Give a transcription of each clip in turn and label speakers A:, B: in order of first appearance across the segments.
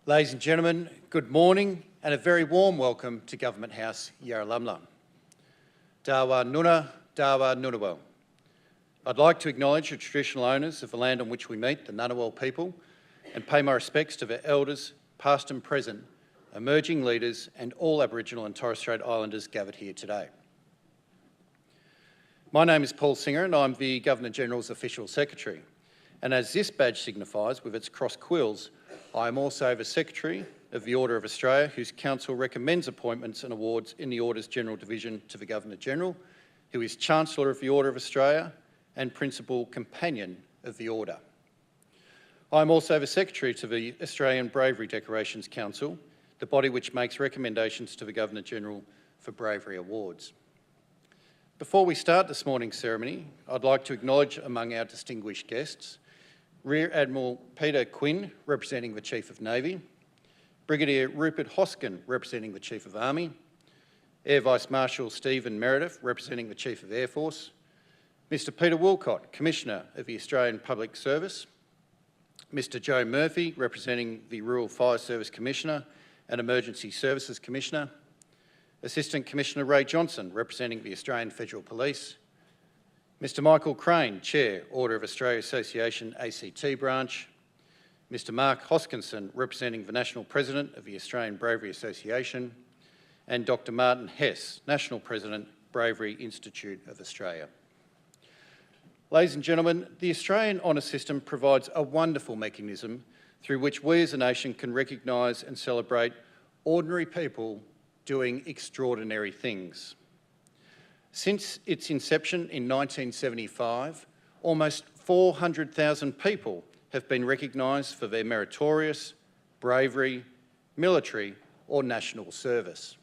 A: Ladies and gentlemen, good morning and a very warm welcome to Government House, Yarralumla. Dawa Nuna, Dawa Nunawal. I'd like to acknowledge the traditional owners of the land on which we meet, the Ngunnawal people, and pay my respects to their elders, past and present, emerging leaders and all Aboriginal and Torres Strait Islanders gathered here today. My name is Paul Singer and I'm the Governor-General's Official Secretary. And as this badge signifies with its cross quills, I am also the Secretary of the Order of Australia, whose Council recommends appointments and awards in the Order's General Division to the Governor-General, who is Chancellor of the Order of Australia and Principal Companion of the Order. I am also the Secretary to the Australian Bravery Decorations Council, the body which makes recommendations to the Governor-General for Bravery Awards. Before we start this morning's ceremony, I'd like to acknowledge among our distinguished guests Rear Admiral Peter Quinn, representing the Chief of Navy, Brigadier Rupert Hoskin, representing the Chief of Army, Air Vice Marshal Stephen Meredith, representing the Chief of Air Force, Mr Peter Woolcott, Commissioner of the Australian Public Service, Mr Joe Murphy, representing the Rural Fire Service Commissioner and Emergency Services Commissioner, Assistant Commissioner Ray Johnson, representing the Australian Federal Police, Mr Michael Crane, Chair, Order of Australia Association ACT Branch, Mr Mark Hoskinson, representing the National President of the Australian Bravery Association, and Dr Martin Hess, National President, Bravery Institute of Australia. Ladies and gentlemen, the Australian Honour System provides a wonderful mechanism through which we as a nation can recognise and celebrate ordinary people doing extraordinary things. Since its inception in 1975, almost 400,000 people have been recognised for their meritorious, bravery, military or national service.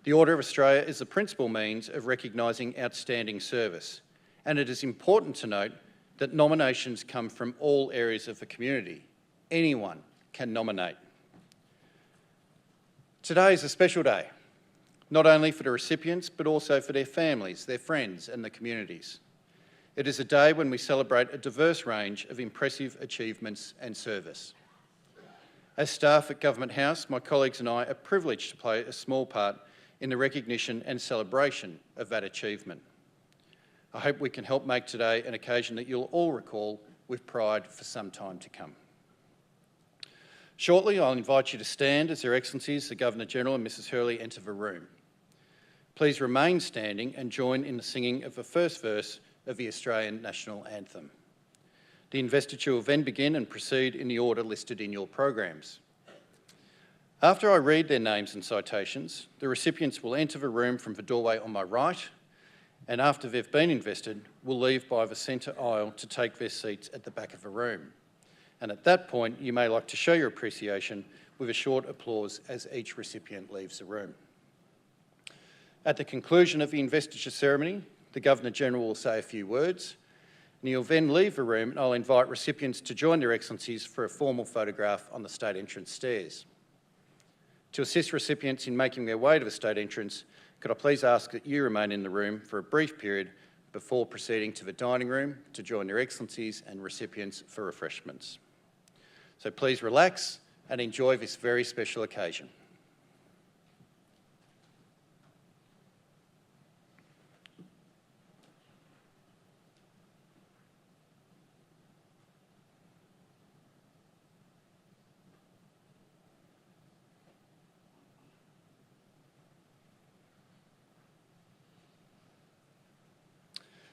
A: The Order of Australia is the principal means of recognising outstanding service, and it is important to note that nominations come from all areas of the community. Anyone can nominate. Today is a special day, not only for the recipients, but also for their families, their friends and the communities. It is a day when we celebrate a diverse range of impressive achievements and service. As staff at Government House, my colleagues and I are privileged to play a small part in the recognition and celebration of that achievement. I hope we can help make today an occasion that you'll all recall with pride for some time to come. Shortly, I'll invite you to stand as Their Excellencies, the Governor-General and Mrs Hurley enter the room. Please remain standing and join in the singing of the first verse of the Australian National Anthem. The investiture will then begin and proceed in the order listed in your programs. After I read their names and citations, the recipients will enter the room from the doorway on my right, and after they've been invested, will leave by the centre aisle to take their seats at the back of the room. And at that point, you may like to show your appreciation with a short applause as each recipient leaves the room. At the conclusion of the investiture ceremony, the Governor-General will say a few words, and he'll then leave the room and I'll invite recipients to join Their Excellencies for a formal photograph on the state entrance stairs. To assist recipients in making their way to the state entrance, could I please ask that you remain in the room for a brief period before proceeding to the dining room to join Their Excellencies and recipients for refreshments. So please relax and enjoy this very special occasion.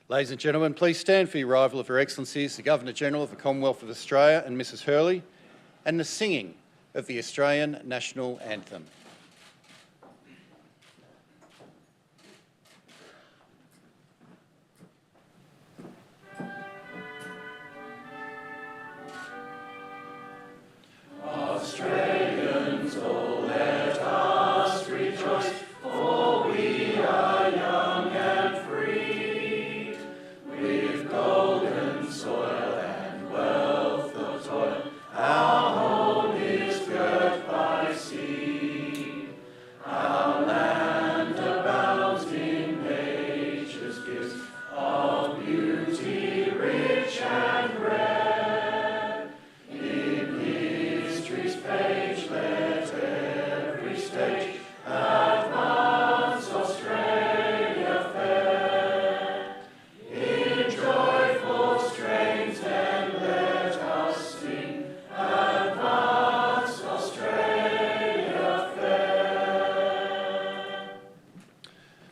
A: Ladies and gentlemen, please stand for the arrival of Her Excellencies, the Governor-General of the Commonwealth of Australia and Mrs Hurley, and the singing of the Australian National Anthem.
B: Australians, oh let us rejoice, for we are young and free, with golden soil and wealth of toil, our home is girt by sea.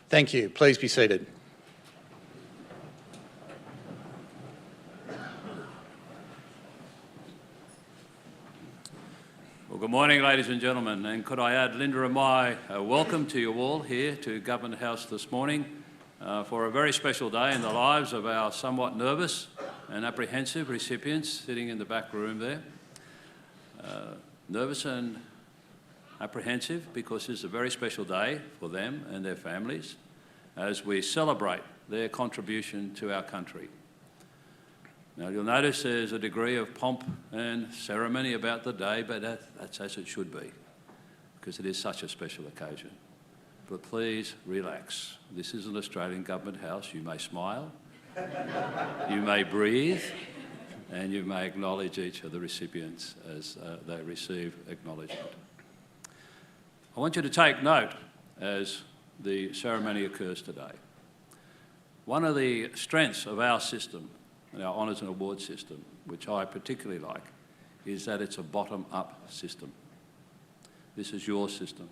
A: Thank you. Please be seated.
C: Well, good morning, ladies and gentlemen, and could I add Linda and my welcome to you all here to Government House this morning for a very special day in the lives of our somewhat nervous and apprehensive recipients sitting in the back room there. Nervous and apprehensive because this is a very special day for them and their families as we celebrate their contribution to our country. Now, you'll notice there's a degree of pomp and ceremony about the day, but that's as it should be, because it is such a special occasion. But please relax. This is an Australian Government House. You may smile, you may breathe, and you may acknowledge each of the recipients as they receive acknowledgement. I want you to take note as the ceremony occurs today. One of the strengths of our system, our honours and awards system, which I particularly like, is that it's a bottom-up system. This is your system.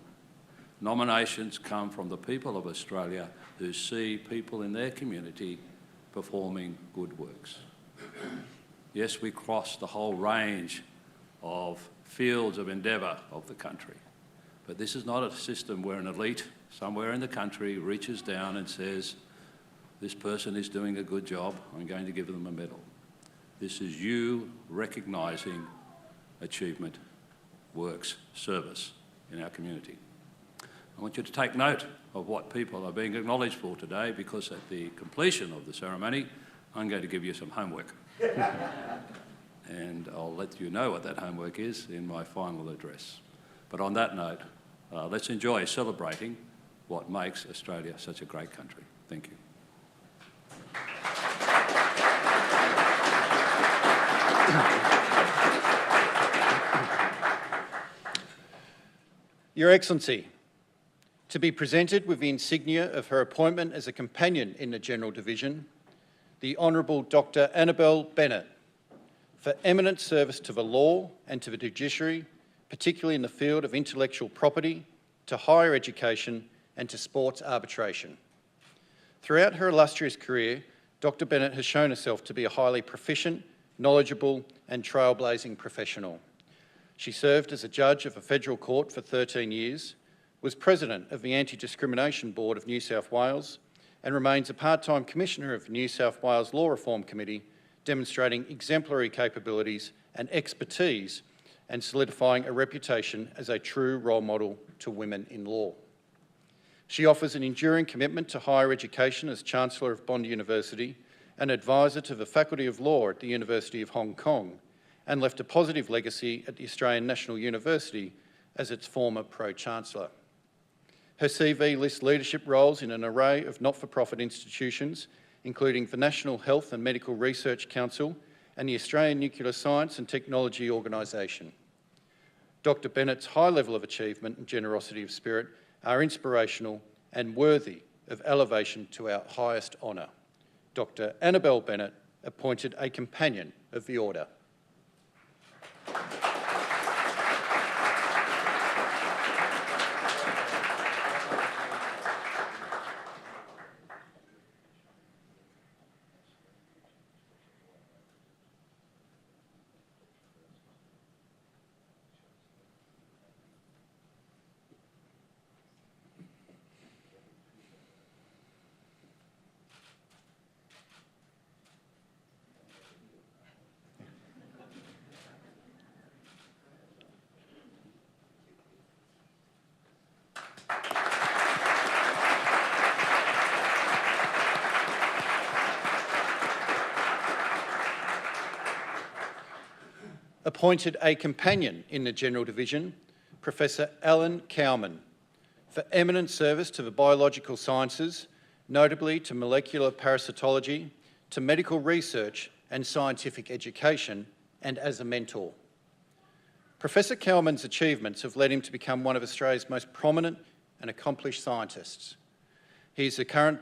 C: Nominations come from the people of Australia who see people in their community performing good works. Yes, we cross the whole range of fields of endeavour of the country, but this is not a system where an elite somewhere in the country reaches down and says, this person is doing a good job, I'm going to give them a medal. This is you recognising achievement, works, service in our community. I want you to take note of what people are being acknowledged for today, because at the completion of the ceremony, I'm going to give you some homework. And I'll let you know what that homework is in my final address. But on that note, let's enjoy celebrating what makes Australia such a great country. Thank you.
A: Your Excellency, to be presented with the insignia of her appointment as a companion in the General Division, the Honourable Dr. Annabel Bennett, for eminent service to the law and to the judiciary, particularly in the field of intellectual property, to higher education and to sports arbitration. Throughout her illustrious career, Dr. Bennett has shown herself to be a highly proficient, knowledgeable and trailblazing professional. She served as a judge of a federal court for 13 years, was president of the Anti-Discrimination Board of New South Wales and remains a part-time commissioner of the New South Wales Law Reform Committee, demonstrating exemplary capabilities and expertise and solidifying a reputation as a true role model to women in law. She offers an enduring commitment to higher education as Chancellor of Bond University and advisor to the Faculty of Law at the University of Hong Kong, and left a positive legacy at the Australian National University as its former Pro-Chancellor. Her CV lists leadership roles in an array of not-for-profit institutions, including the National Health and Medical Research Council and the Australian Nuclear Science and Technology Organisation. Dr. Bennett's high level of achievement and generosity of spirit are inspirational and worthy of elevation to our highest honour. Dr. Annabel Bennett, appointed a Companion of the Order. Appointed a Companion in the General Division, Professor Alan Cowman, for eminent service to the biological sciences, notably to molecular parasitology, to medical research and scientific education, and as a mentor. Professor Cowman's achievements have led him to become one of Australia's most prominent and accomplished scientists. He is the current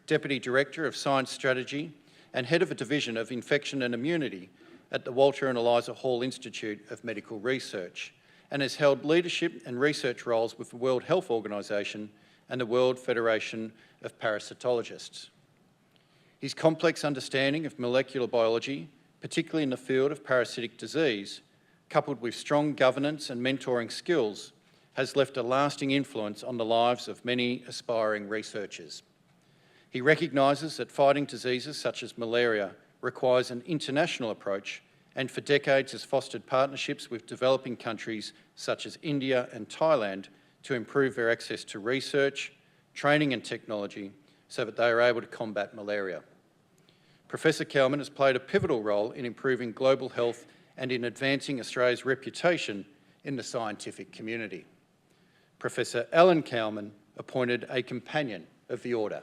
A: Deputy Director of Science Strategy and Head of a Division of Infection and Immunity at the Walter and Eliza Hall Institute of Medical Research, and has held leadership and research roles with the World Health Organisation and the World Federation of Parasitologists. His complex understanding of molecular biology, particularly in the field of parasitic disease, coupled with strong governance and mentoring skills, has left a lasting influence on the lives of many aspiring researchers. He recognises that fighting diseases such as malaria requires an international approach, and for decades has fostered partnerships with developing countries such as India and Thailand to improve their access to research, training and technology so that they are able to combat malaria. Professor Kalman has played a pivotal role in improving global health and in advancing Australia's reputation in the scientific community. Professor Alan Kalman appointed a Companion of the Order.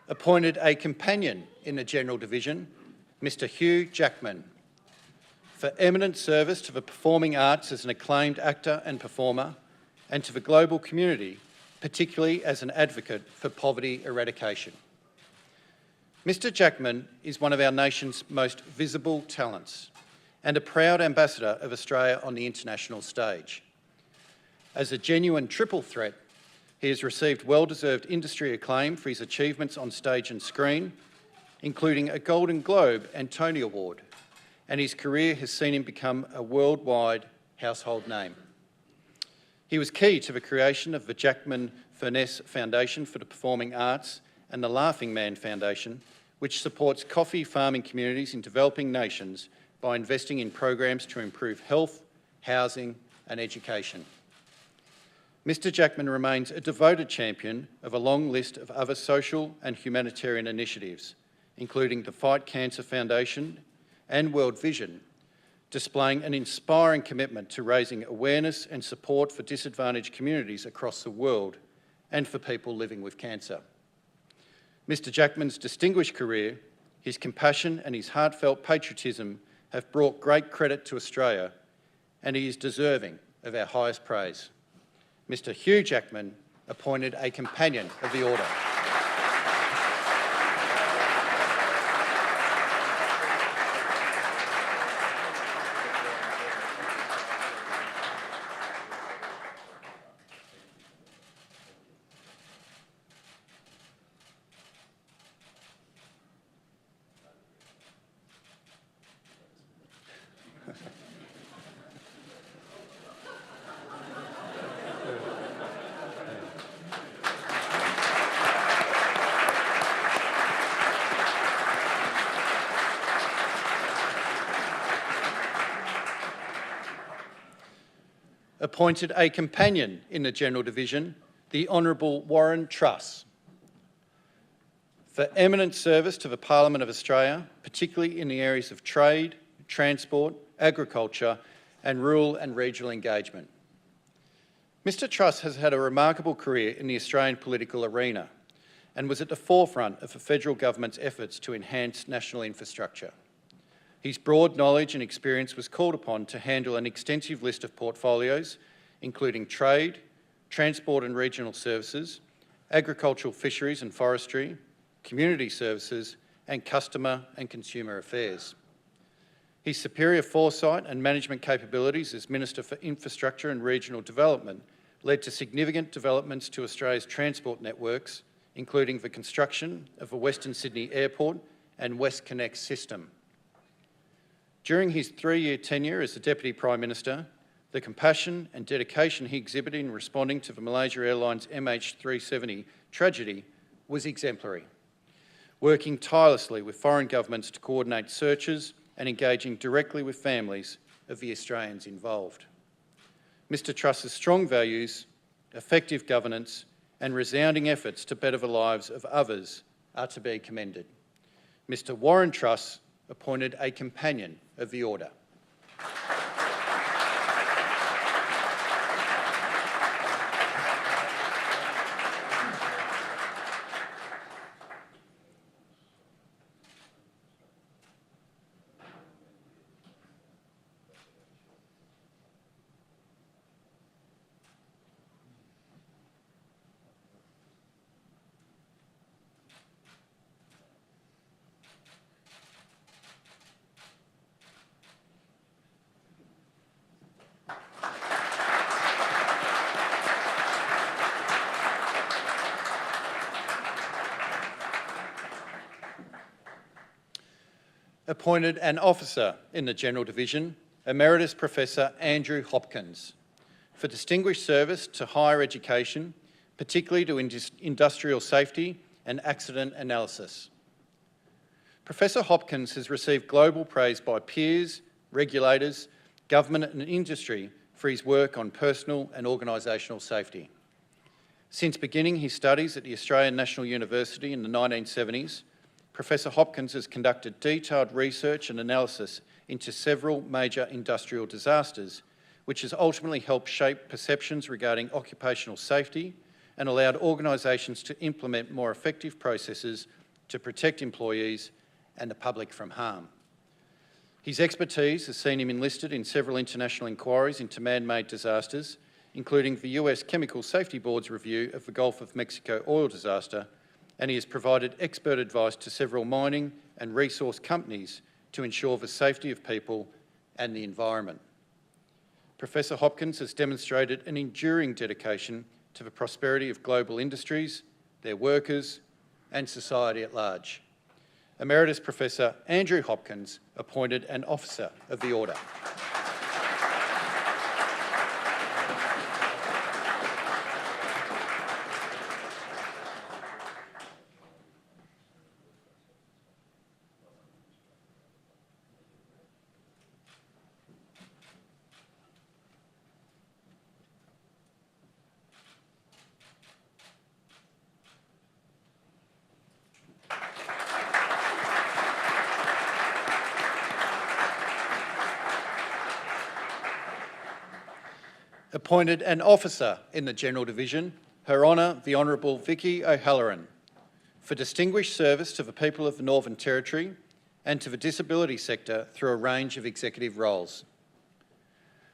A: Appointed a Companion in the General Division, Mr Hugh Jackman, for eminent service to the performing arts as an acclaimed actor and performer, and to the global community, particularly as an advocate for poverty eradication. Mr Jackman is one of our nation's most visible talents and a proud ambassador of Australia on the international stage. As a genuine triple threat, he has received well-deserved industry acclaim for his achievements on stage and screen, including a Golden Globe and Tony Award, and his career has seen him become a worldwide household name. He was key to the creation of the Jackman Furness Foundation for the Performing Arts and the Laughing Man Foundation, which supports coffee farming communities in developing nations by investing in programs to improve health, housing and education. Mr Jackman remains a devoted champion of a long list of other social and humanitarian initiatives, including the Fight Cancer Foundation and World Vision, displaying an inspiring commitment to raising awareness and support for disadvantaged communities across the world and for people living with cancer. Mr Jackman's distinguished career, his compassion and his heartfelt patriotism have brought great credit to Australia, and he is deserving of our highest praise. Mr Hugh Jackman appointed a Companion of the Order. Appointed a Companion in the General Division, the Honourable Warren Truss, for eminent service to the Parliament of Australia, particularly in the areas of trade, transport, agriculture and rural and regional engagement. Mr Truss has had a remarkable career in the Australian political arena and was at the forefront of the federal government's efforts to enhance national infrastructure. His broad knowledge and experience was called upon to handle an extensive list of portfolios, including trade, transport and regional services, agricultural, fisheries and forestry, community services, and customer and consumer affairs. His superior foresight and management capabilities as Minister for Infrastructure and Regional Development led to significant developments to Australia's transport networks, including the construction of the Western Sydney Airport and WestConnect system. During his 3-year tenure as the Deputy Prime Minister, the compassion and dedication he exhibited in responding to the Malaysia Airlines MH370 tragedy was exemplary, working tirelessly with foreign governments to coordinate searches and engaging directly with families of the Australians involved. Mr Truss's strong values, effective governance and resounding efforts to better the lives of others are to be commended. Mr Warren Truss appointed a Companion of the Order. Appointed an officer in the General Division, Emeritus Professor Andrew Hopkins, for distinguished service to higher education, particularly to industrial safety and accident analysis. Professor Hopkins has received global praise by peers, regulators, government and industry for his work on personal and organisational safety. Since beginning his studies at the Australian National University in the 1970s, Professor Hopkins has conducted detailed research and analysis into several major industrial disasters, which has ultimately helped shape perceptions regarding occupational safety and allowed organisations to implement more effective processes to protect employees and the public from harm. His expertise has seen him enlisted in several international inquiries into man-made disasters, including the US Chemical Safety Board's review of the Gulf of Mexico oil disaster, and he has provided expert advice to several mining and resource companies to ensure the safety of people and the environment. Professor Hopkins has demonstrated an enduring dedication to the prosperity of global industries, their workers, and society at large. Emeritus Professor Andrew Hopkins, appointed an Officer of the Order. Appointed an Officer in the General Division, Her Honour the Honourable Vicki O'Halloran, for distinguished service to the people of the Northern Territory and to the disability sector through a range of executive roles.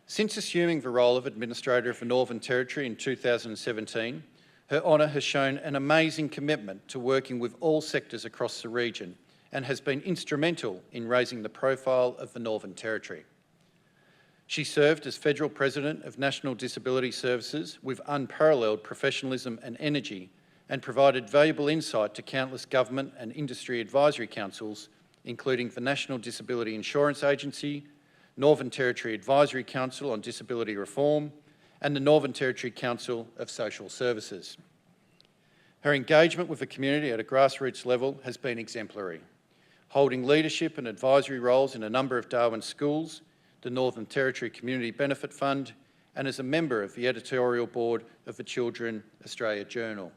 A: Since assuming the role of Administrator of the Northern Territory in 2017, Her Honour has shown an amazing commitment to working with all sectors across the region and has been instrumental in raising the profile of the Northern Territory. She served as Federal President of National Disability Services with unparalleled professionalism and energy, and provided valuable insight to countless government and industry advisory councils, including the National Disability Insurance Agency, Northern Territory Advisory Council on Disability Reform, and the Northern Territory Council of Social Services. Her engagement with the community at a grassroots level has been exemplary, holding leadership and advisory roles in a number of Darwin schools, the Northern Territory Community Benefit Fund, and as a member of the editorial board of the Children Australia Journal.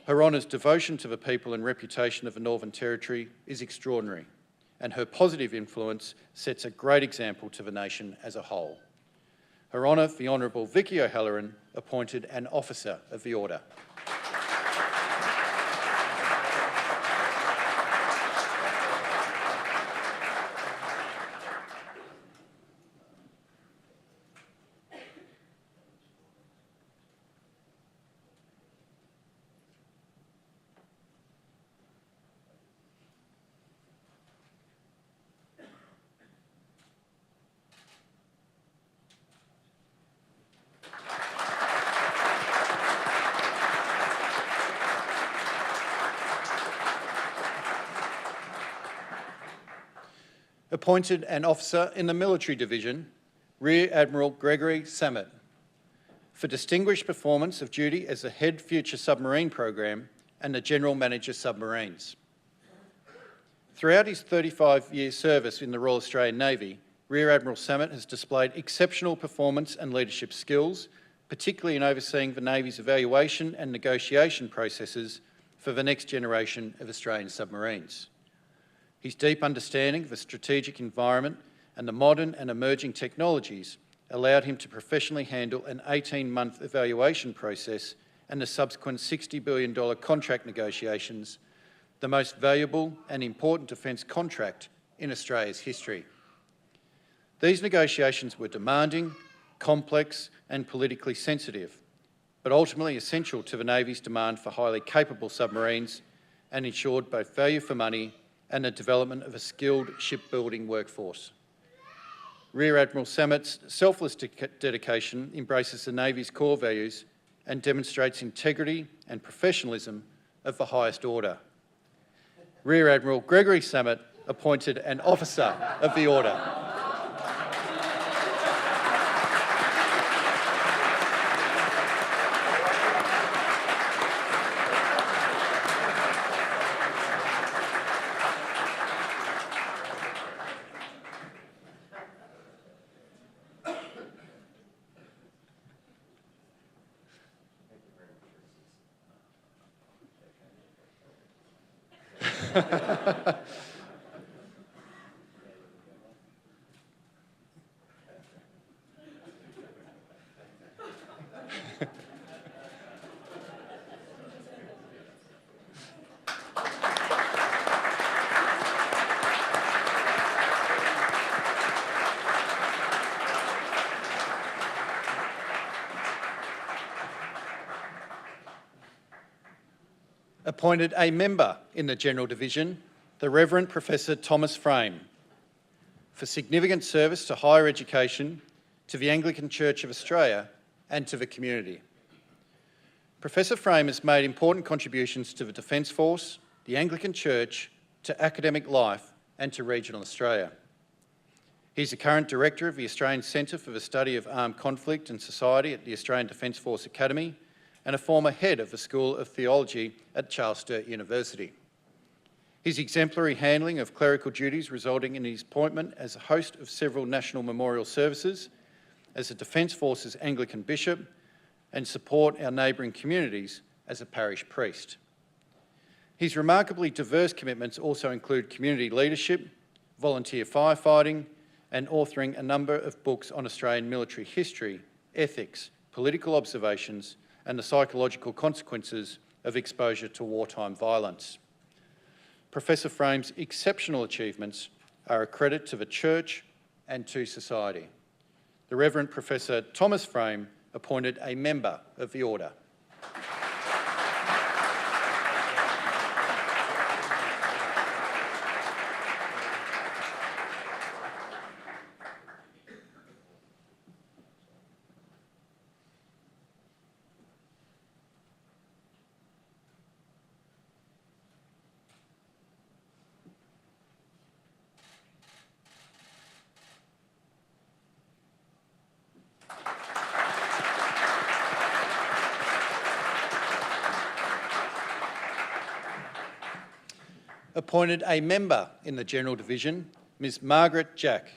A: Her Honour's devotion to the people and reputation of the Northern Territory is extraordinary, and her positive influence sets a great example to the nation as a whole. Her Honour the Honourable Vicki O'Halloran, appointed an Officer of the Order. Appointed an Officer in the Military Division, Rear Admiral Gregory Samet, for distinguished performance of duty as the Head Future Submarine Program and the General Manager Submarines. Throughout his 35-year service in the Royal Australian Navy, Rear Admiral Samet has displayed exceptional performance and leadership skills, particularly in overseeing the Navy's evaluation and negotiation processes for the next generation of Australian submarines. His deep understanding of the strategic environment and the modern and emerging technologies allowed him to professionally handle an 18-month evaluation process and the subsequent $60 billion contract negotiations, the most valuable and important defence contract in Australia's history. These negotiations were demanding, complex and politically sensitive, but ultimately essential to the Navy's demand for highly capable submarines and ensured both value for money and the development of a skilled shipbuilding workforce. Rear Admiral Samet's selfless dedication embraces the Navy's core values and demonstrates integrity and professionalism of the highest order. Rear Admiral Gregory Samet, appointed an officer of the order. Appointed a member in the General Division, the Reverend Professor Thomas Frame, for significant service to higher education, to the Anglican Church of Australia and to the community. Professor Frame has made important contributions to the Defence Force, the Anglican Church, to academic life and to regional Australia. He's the current Director of the Australian Centre for the Study of Armed Conflict and Society at the Australian Defence Force Academy and a former head of the School of Theology at Charles Sturt University. His exemplary handling of clerical duties resulting in his appointment as a host of several national memorial services, as a Defence Force's Anglican bishop, and support our neighbouring communities as a parish priest. His remarkably diverse commitments also include community leadership, volunteer firefighting, and authoring a number of books on Australian military history, ethics, political observations, and the psychological consequences of exposure to wartime violence. Professor Frame's exceptional achievements are a credit to the Church and to society. The Reverend Professor Thomas Frame appointed a member of the Order. Appointed a member in the General Division, Ms Margaret Jack,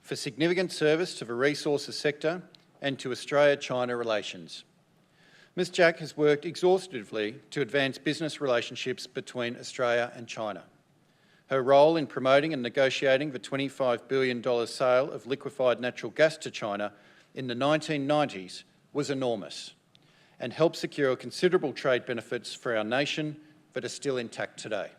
A: for significant service to the resources sector and to Australia-China relations. Ms Jack has worked exhaustively to advance business relationships between Australia and China. Her role in promoting and negotiating the $25 billion sale of liquefied natural gas to China in the 1990s was enormous and helped secure considerable trade benefits for our nation that are still intact today.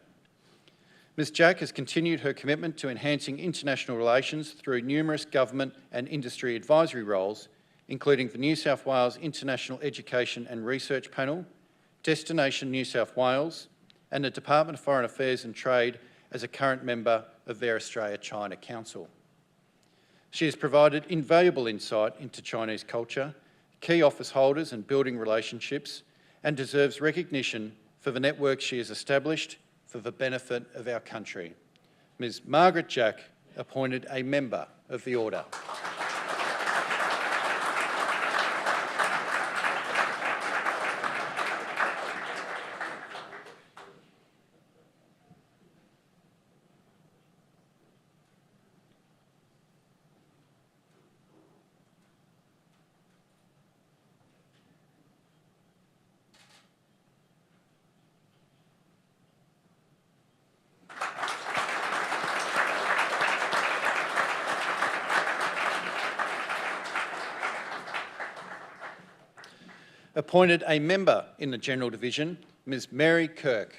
A: Ms Jack has continued her commitment to enhancing international relations through numerous government and industry advisory roles, including the New South Wales International Education and Research Panel, Destination New South Wales, and the Department of Foreign Affairs and Trade as a current member of their Australia-China Council. She has provided invaluable insight into Chinese culture, key office holders and building relationships, and deserves recognition for the network she has established for the benefit of our country. Ms Margaret Jack, appointed a member of the Order. Appointed a member in the General Division, Ms Mary Kirk,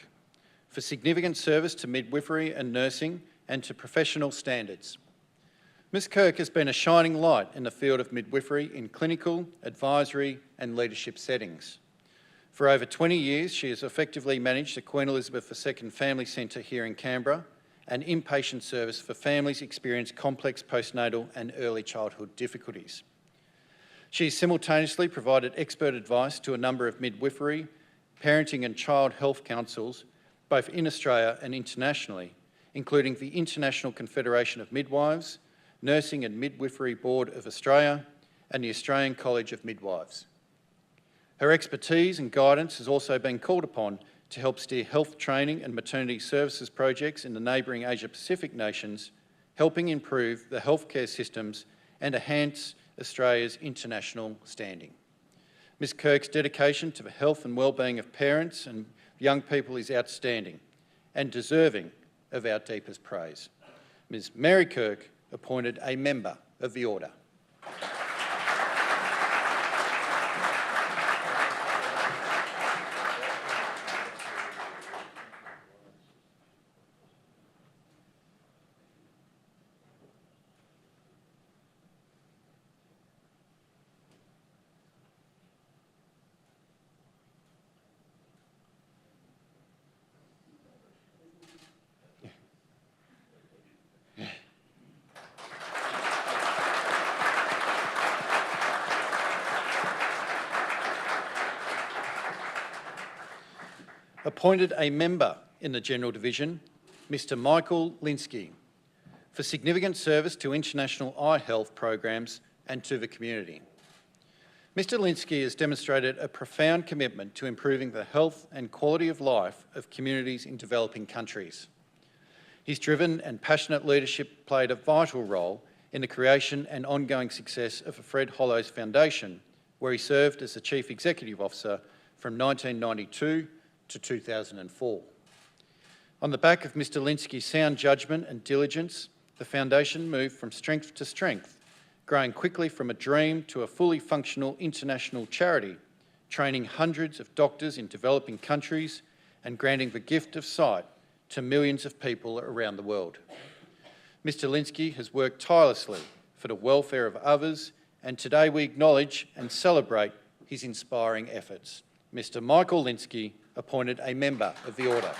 A: for significant service to midwifery and nursing and to professional standards. Ms Kirk has been a shining light in the field of midwifery in clinical, advisory and leadership settings. For over 20 years, she has effectively managed the Queen Elizabeth II Family Centre here in Canberra, an inpatient service for families experiencing complex postnatal and early childhood difficulties. She has simultaneously provided expert advice to a number of midwifery, parenting and child health councils, both in Australia and internationally, including the International Confederation of Midwives, Nursing and Midwifery Board of Australia, and the Australian College of Midwives. Her expertise and guidance has also been called upon to help steer health training and maternity services projects in the neighbouring Asia-Pacific nations, helping improve the healthcare systems and enhance Australia's international standing. Ms Kirk's dedication to the health and wellbeing of parents and young people is outstanding and deserving of our deepest praise. Ms Mary Kirk, appointed a Member of the Order. Appointed a Member in the General Division, Mr Michael Linsky, for significant service to international eye health programs and to the community. Mr Linsky has demonstrated a profound commitment to improving the health and quality of life of communities in developing countries. His driven and passionate leadership played a vital role in the creation and ongoing success of the Fred Hollows Foundation, where he served as the Chief Executive Officer from 1992 to 2004. On the back of Mr Linsky's sound judgment and diligence, the Foundation moved from strength to strength, growing quickly from a dream to a fully functional international charity, training hundreds of doctors in developing countries and granting the gift of sight to millions of people around the world. Mr Linsky has worked tirelessly for the welfare of others, and today we acknowledge and celebrate his inspiring efforts. Mr Michael Linsky, appointed a Member of the Order.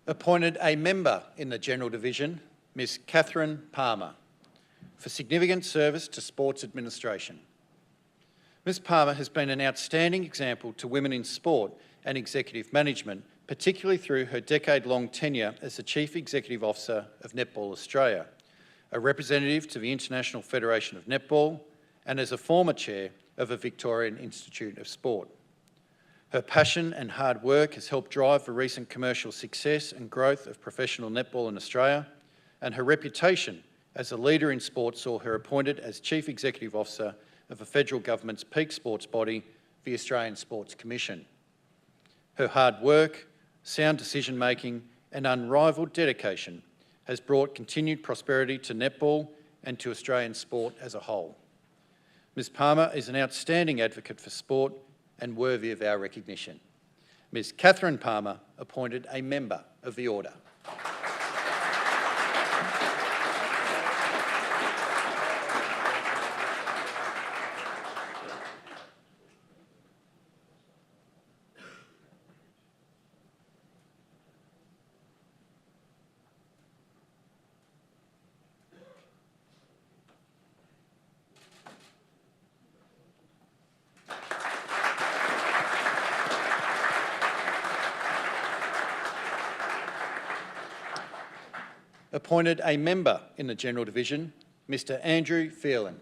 A: Appointed a Member in the General Division, Ms Catherine Palmer, for significant service to Sports Administration. Ms Palmer has been an outstanding example to women in sport and executive management, particularly through her decade-long tenure as the Chief Executive Officer of Netball Australia, a representative to the International Federation of Netball, and as a former chair of the Victorian Institute of Sport. Her passion and hard work has helped drive the recent commercial success and growth of professional netball in Australia, and her reputation as a leader in sport saw her appointed as Chief Executive Officer of the Federal Government's peak sports body, the Australian Sports Commission. Her hard work, sound decision-making and unrivalled dedication has brought continued prosperity to netball and to Australian sport as a whole. Ms Palmer is an outstanding advocate for sport and worthy of our recognition. Ms Catherine Palmer, appointed a Member of the Order. Appointed a Member in the General Division, Mr Andrew Phelan,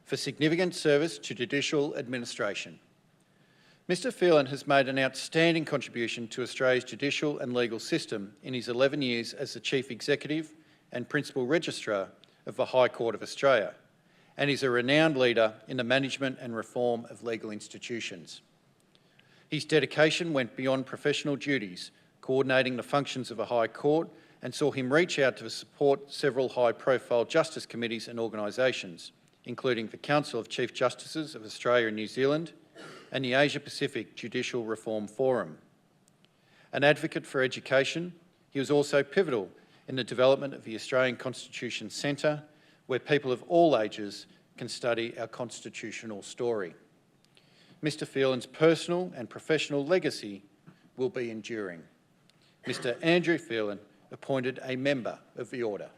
A: for significant service to judicial administration. Mr Phelan has made an outstanding contribution to Australia's judicial and legal system in his 11 years as the Chief Executive and Principal Registrar of the High Court of Australia, and is a renowned leader in the management and reform of legal institutions. His dedication went beyond professional duties, coordinating the functions of the High Court, and saw him reach out to support several high-profile justice committees and organisations, including the Council of Chief Justices of Australia and New Zealand and the Asia-Pacific Judicial Reform Forum. An advocate for education, he was also pivotal in the development of the Australian Constitution Centre, where people of all ages can study our constitutional story. Mr. Phelan's personal and professional legacy will be enduring. Mr. Andrew Phelan, appointed a member of the Order.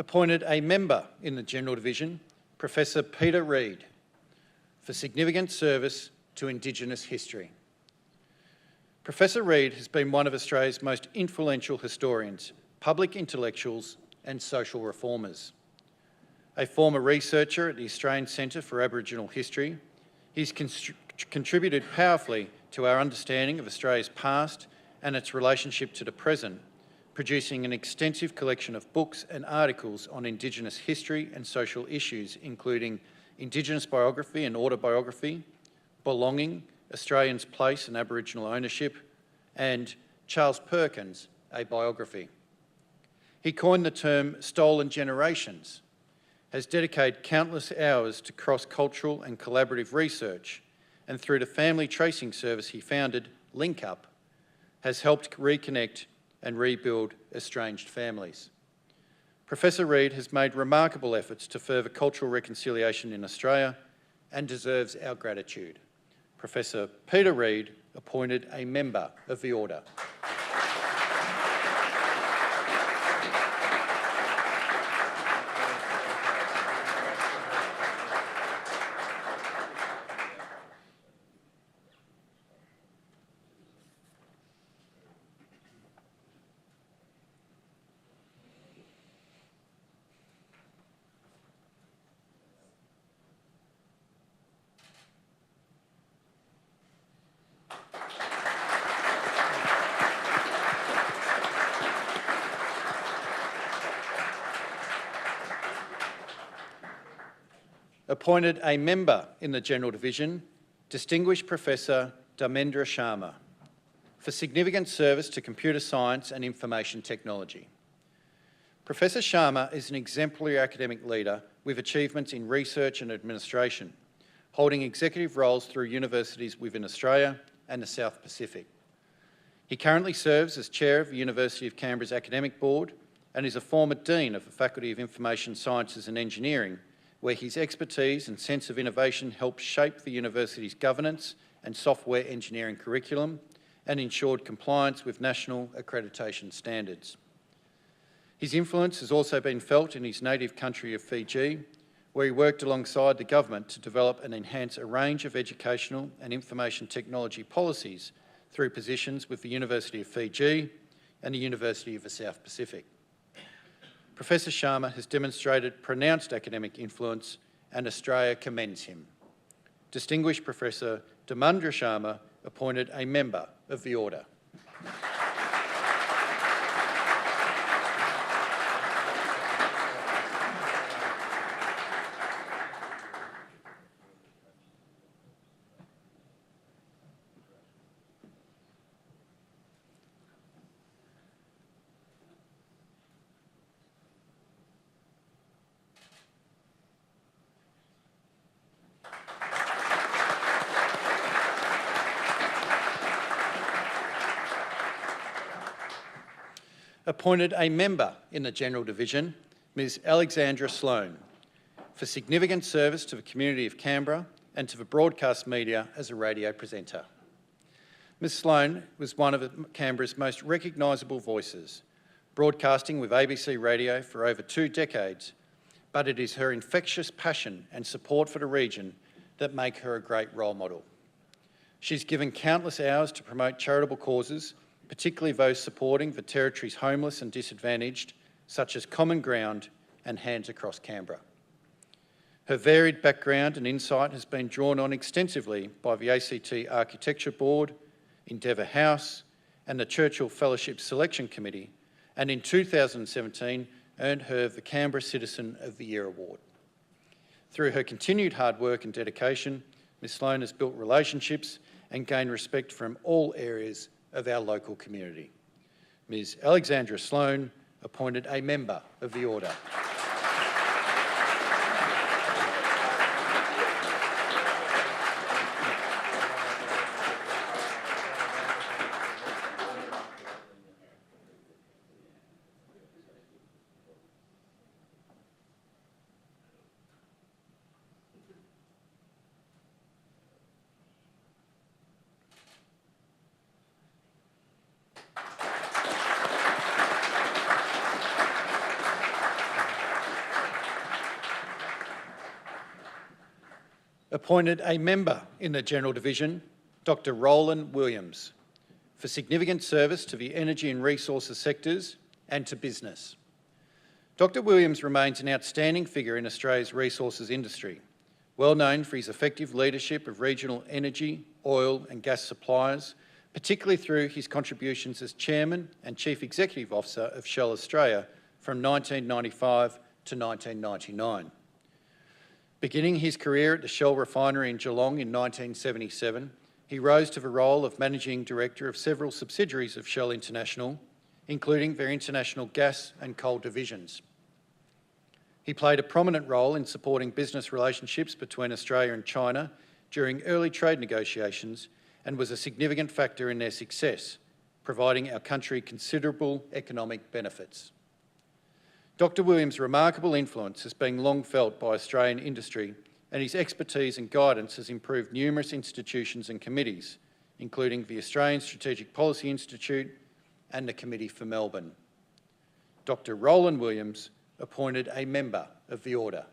A: Appointed a member in the General Division, Professor Peter Reid, for significant service to Indigenous history. Professor Reid has been one of Australia's most influential historians, public intellectuals and social reformers. A former researcher at the Australian Centre for Aboriginal History, he's contributed powerfully to our understanding of Australia's past and its relationship to the present, producing an extensive collection of books and articles on Indigenous history and social issues, including Indigenous biography and autobiography, Belonging, Australians' Place in Aboriginal Ownership, and Charles Perkins, a biography. He coined the term stolen generations, has dedicated countless hours to cross-cultural and collaborative research, and through the family tracing service he founded, Link Up, has helped reconnect and rebuild estranged families. Professor Reid has made remarkable efforts to further cultural reconciliation in Australia and deserves our gratitude. Professor Peter Reid, appointed a member of the Order. Appointed a member in the General Division, Distinguished Professor Dharmendra Sharma, for significant service to computer science and information technology. Professor Sharma is an exemplary academic leader with achievements in research and administration, holding executive roles through universities within Australia and the South Pacific. He currently serves as Chair of the University of Canberra's Academic Board and is a former Dean of the Faculty of Information Sciences and Engineering, where his expertise and sense of innovation helped shape the university's governance and software engineering curriculum and ensured compliance with national accreditation standards. His influence has also been felt in his native country of Fiji, where he worked alongside the government to develop and enhance a range of educational and information technology policies through positions with the University of Fiji and the University of the South Pacific. Professor Sharma has demonstrated pronounced academic influence and Australia commends him. Distinguished Professor Dharmendra Sharma, appointed a member of the Order. Appointed a member in the General Division, Ms. Alexandra Sloane, for significant service to the community of Canberra and to the broadcast media as a radio presenter. Ms. Sloane was one of Canberra's most recognisable voices, broadcasting with ABC Radio for over 2 decades, but it is her infectious passion and support for the region that make her a great role model. She's given countless hours to promote charitable causes, particularly those supporting the Territory's homeless and disadvantaged, such as Common Ground and Hands Across Canberra. Her varied background and insight has been drawn on extensively by the ACT Architecture Board, Endeavour House and the Churchill Fellowship Selection Committee, and in 2017 earned her the Canberra Citizen of the Year Award. Through her continued hard work and dedication, Ms Sloane has built relationships and gained respect from all areas of our local community. Ms Alexandra Sloane, appointed a Member of the Order. Appointed a Member in the General Division, Dr Roland Williams, for significant service to the energy and resources sectors and to business. Dr Williams remains an outstanding figure in Australia's resources industry, well known for his effective leadership of regional energy, oil and gas suppliers, particularly through his contributions as Chairman and Chief Executive Officer of Shell Australia from 1995 to 1999. Beginning his career at the Shell refinery in Geelong in 1977, he rose to the role of Managing Director of several subsidiaries of Shell International, including their international gas and coal divisions. He played a prominent role in supporting business relationships between Australia and China during early trade negotiations and was a significant factor in their success, providing our country considerable economic benefits. Dr Williams' remarkable influence has been long felt by Australian industry, and his expertise and guidance has improved numerous institutions and committees, including the Australian Strategic Policy Institute and the Committee for Melbourne. Dr Roland Williams, appointed a Member of the Order.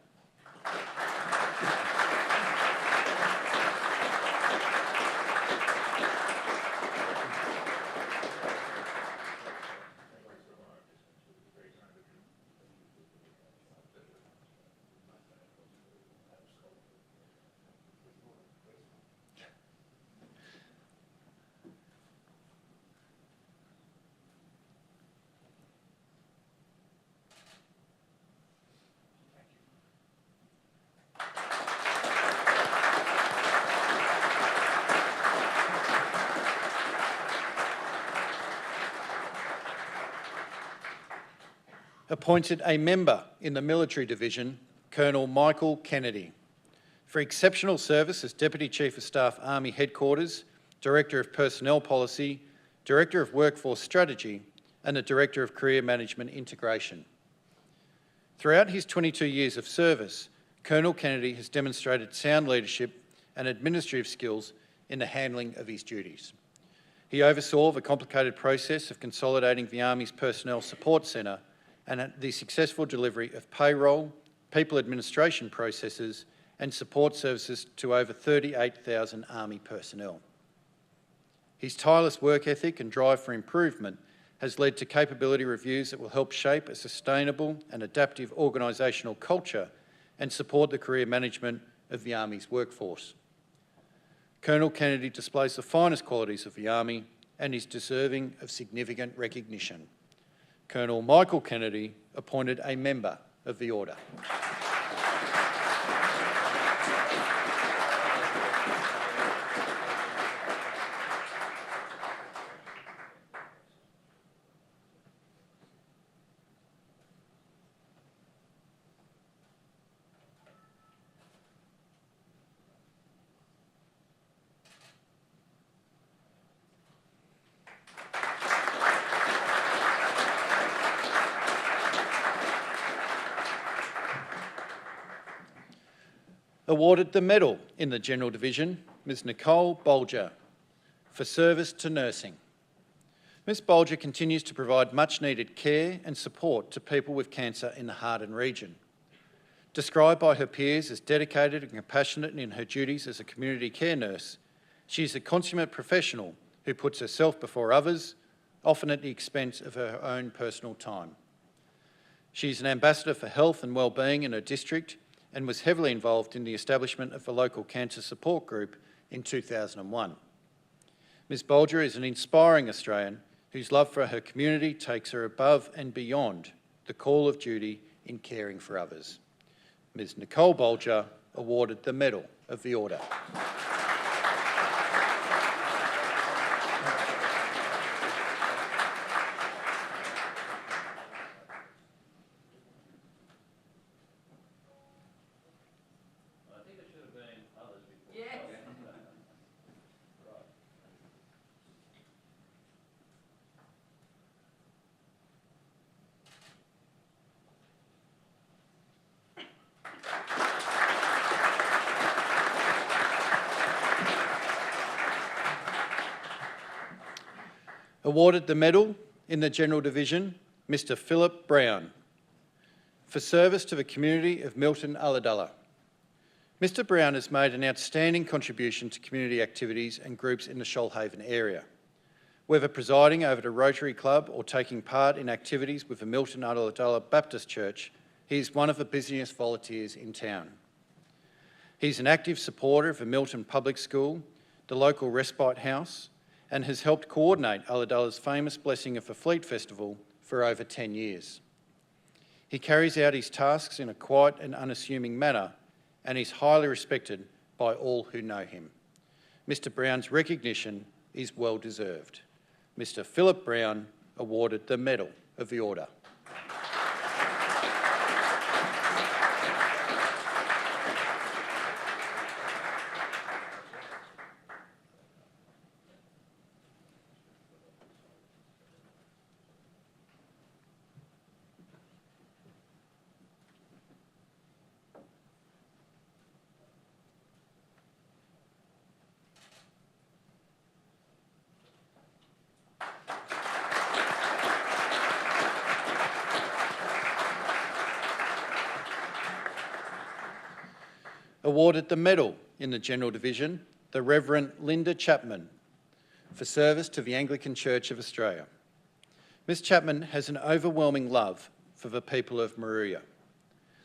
A: Appointed a Member in the Military Division, Colonel Michael Kennedy, for exceptional service as Deputy Chief of Staff, Army Headquarters, Director of Personnel Policy, Director of Workforce Strategy, and the Director of Career Management Integration. Throughout his 22 years of service, Colonel Kennedy has demonstrated sound leadership and administrative skills in the handling of his duties. He oversaw the complicated process of consolidating the Army's Personnel Support Centre and the successful delivery of payroll, people administration processes and support services to over 38,000 Army personnel. His tireless work ethic and drive for improvement has led to capability reviews that will help shape a sustainable and adaptive organisational culture and support the career management of the Army's workforce. Colonel Kennedy displays the finest qualities of the Army and is deserving of significant recognition. Colonel Michael Kennedy, appointed a Member of the Order. Awarded the medal in the General Division, Ms Nicole Bolger, for service to nursing. Ms Bolger continues to provide much needed care and support to people with cancer in the Harden region. Described by her peers as dedicated and compassionate in her duties as a community care nurse, she is a consummate professional who puts herself before others, often at the expense of her own personal time. She is an ambassador for health and wellbeing in her district and was heavily involved in the establishment of a local cancer support group in 2001. Ms Bolger is an inspiring Australian whose love for her community takes her above and beyond the call of duty in caring for others. Ms Nicole Bolger, awarded the Medal of the Order. Awarded the medal in the General Division, Mr Philip Brown, for service to the community of Milton Ulladulla. Mr Brown has made an outstanding contribution to community activities and groups in the Shoalhaven area. Whether presiding over the Rotary Club or taking part in activities with the Milton Ulladulla Baptist Church, he is one of the busiest volunteers in town. He's an active supporter of the Milton Public School, the local respite house, and has helped coordinate Ulladulla's famous Blessing of the Fleet Festival for over 10 years. He carries out his tasks in a quiet and unassuming manner and is highly respected by all who know him. Mr Brown's recognition is well deserved. Mr Philip Brown, awarded the Medal of the Order. Awarded the medal in the General Division, the Reverend Linda Chapman, for service to the Anglican Church of Australia. Ms Chapman has an overwhelming love for the people of Moruya.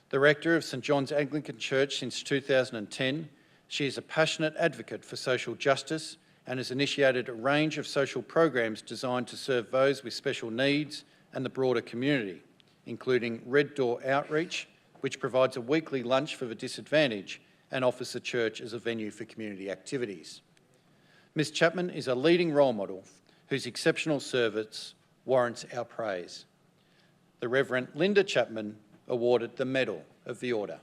A: The rector of St John's Anglican Church since 2010, she is a passionate advocate for social justice and has initiated a range of social programs designed to serve those with special needs and the broader community, including Red Door Outreach, which provides a weekly lunch for the disadvantaged and offers the church as a venue for community activities. Ms Chapman is a leading role model whose exceptional service warrants our praise. The Reverend Linda Chapman, awarded the Medal of the Order.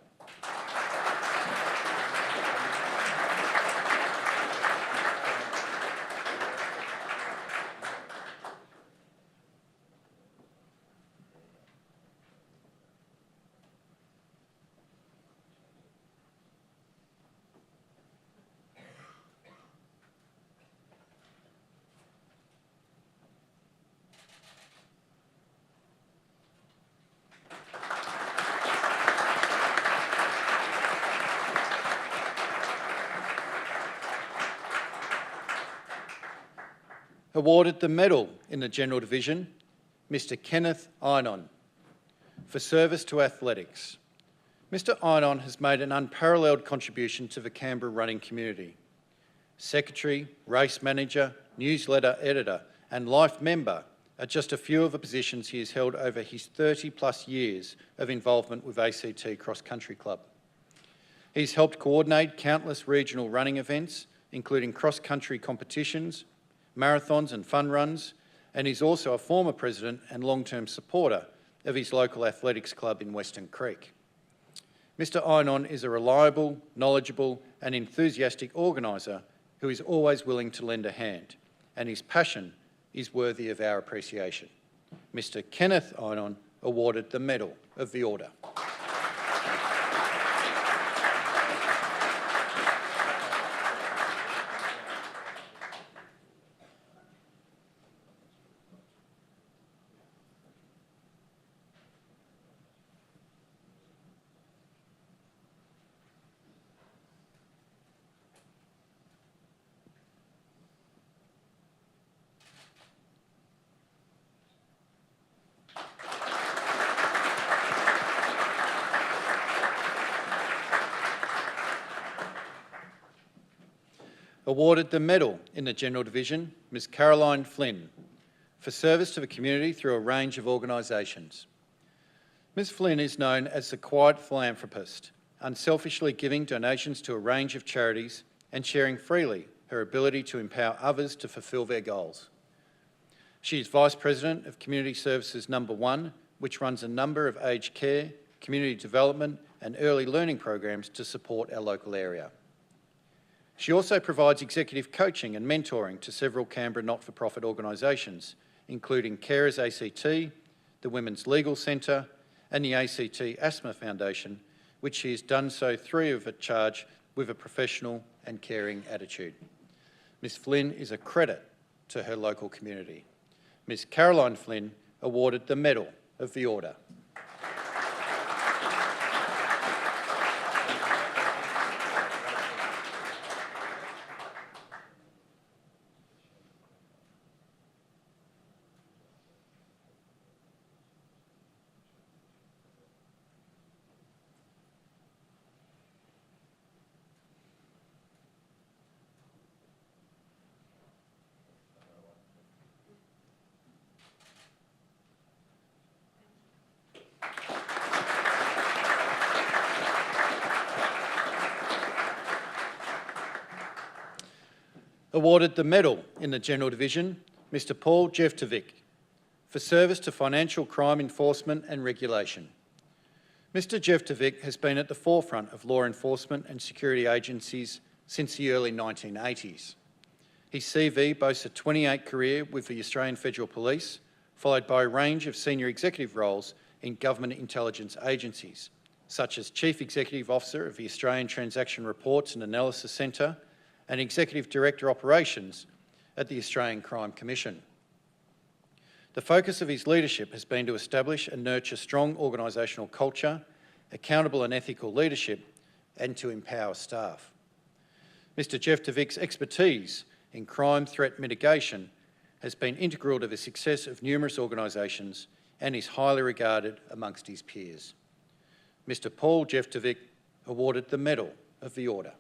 A: Awarded the medal in the General Division, Mr Kenneth Einon, for service to athletics. Mr Einon has made an unparalleled contribution to the Canberra running community. Secretary, race manager, newsletter editor and life member are just a few of the positions he has held over his 30+ years of involvement with ACT Cross Country Club. He's helped coordinate countless regional running events, including cross-country competitions, marathons and fun runs, and he's also a former president and long-term supporter of his local athletics club in Western Creek. Mr Einon is a reliable, knowledgeable and enthusiastic organiser who is always willing to lend a hand, and his passion is worthy of our appreciation. Mr Kenneth Einon, awarded the Medal of the Order. Awarded the Medal in the General Division, Ms Caroline Flynn, for service to the community through a range of organisations. Ms Flynn is known as the quiet philanthropist, unselfishly giving donations to a range of charities and sharing freely her ability to empower others to fulfil their goals. She is Vice President of Community Services No. 1, which runs a number of aged care, community development and early learning programs to support our local area. She also provides executive coaching and mentoring to several Canberra not-for-profit organisations, including Carers ACT, the Women's Legal Centre and the ACT Asthma Foundation, which she has done so free of charge with a professional and caring attitude. Ms Flynn is a credit to her local community. Ms Caroline Flynn awarded the Medal of the Order. Awarded the Medal in the General Division, Mr Paul Jevtovic, for service to financial crime enforcement and regulation. Mr Jevtovic has been at the forefront of law enforcement and security agencies since the early 1980s. His CV boasts a 28 career with the Australian Federal Police, followed by a range of senior executive roles in government intelligence agencies, such as Chief Executive Officer of the Australian Transaction Reports and Analysis Centre and Executive Director Operations at the Australian Crime Commission. The focus of his leadership has been to establish and nurture strong organisational culture, accountable and ethical leadership, and to empower staff. Mr Jevtovic's expertise in crime threat mitigation has been integral to the success of numerous organisations and is highly regarded amongst his peers. Mr Paul Jevtovic awarded the Medal of the Order.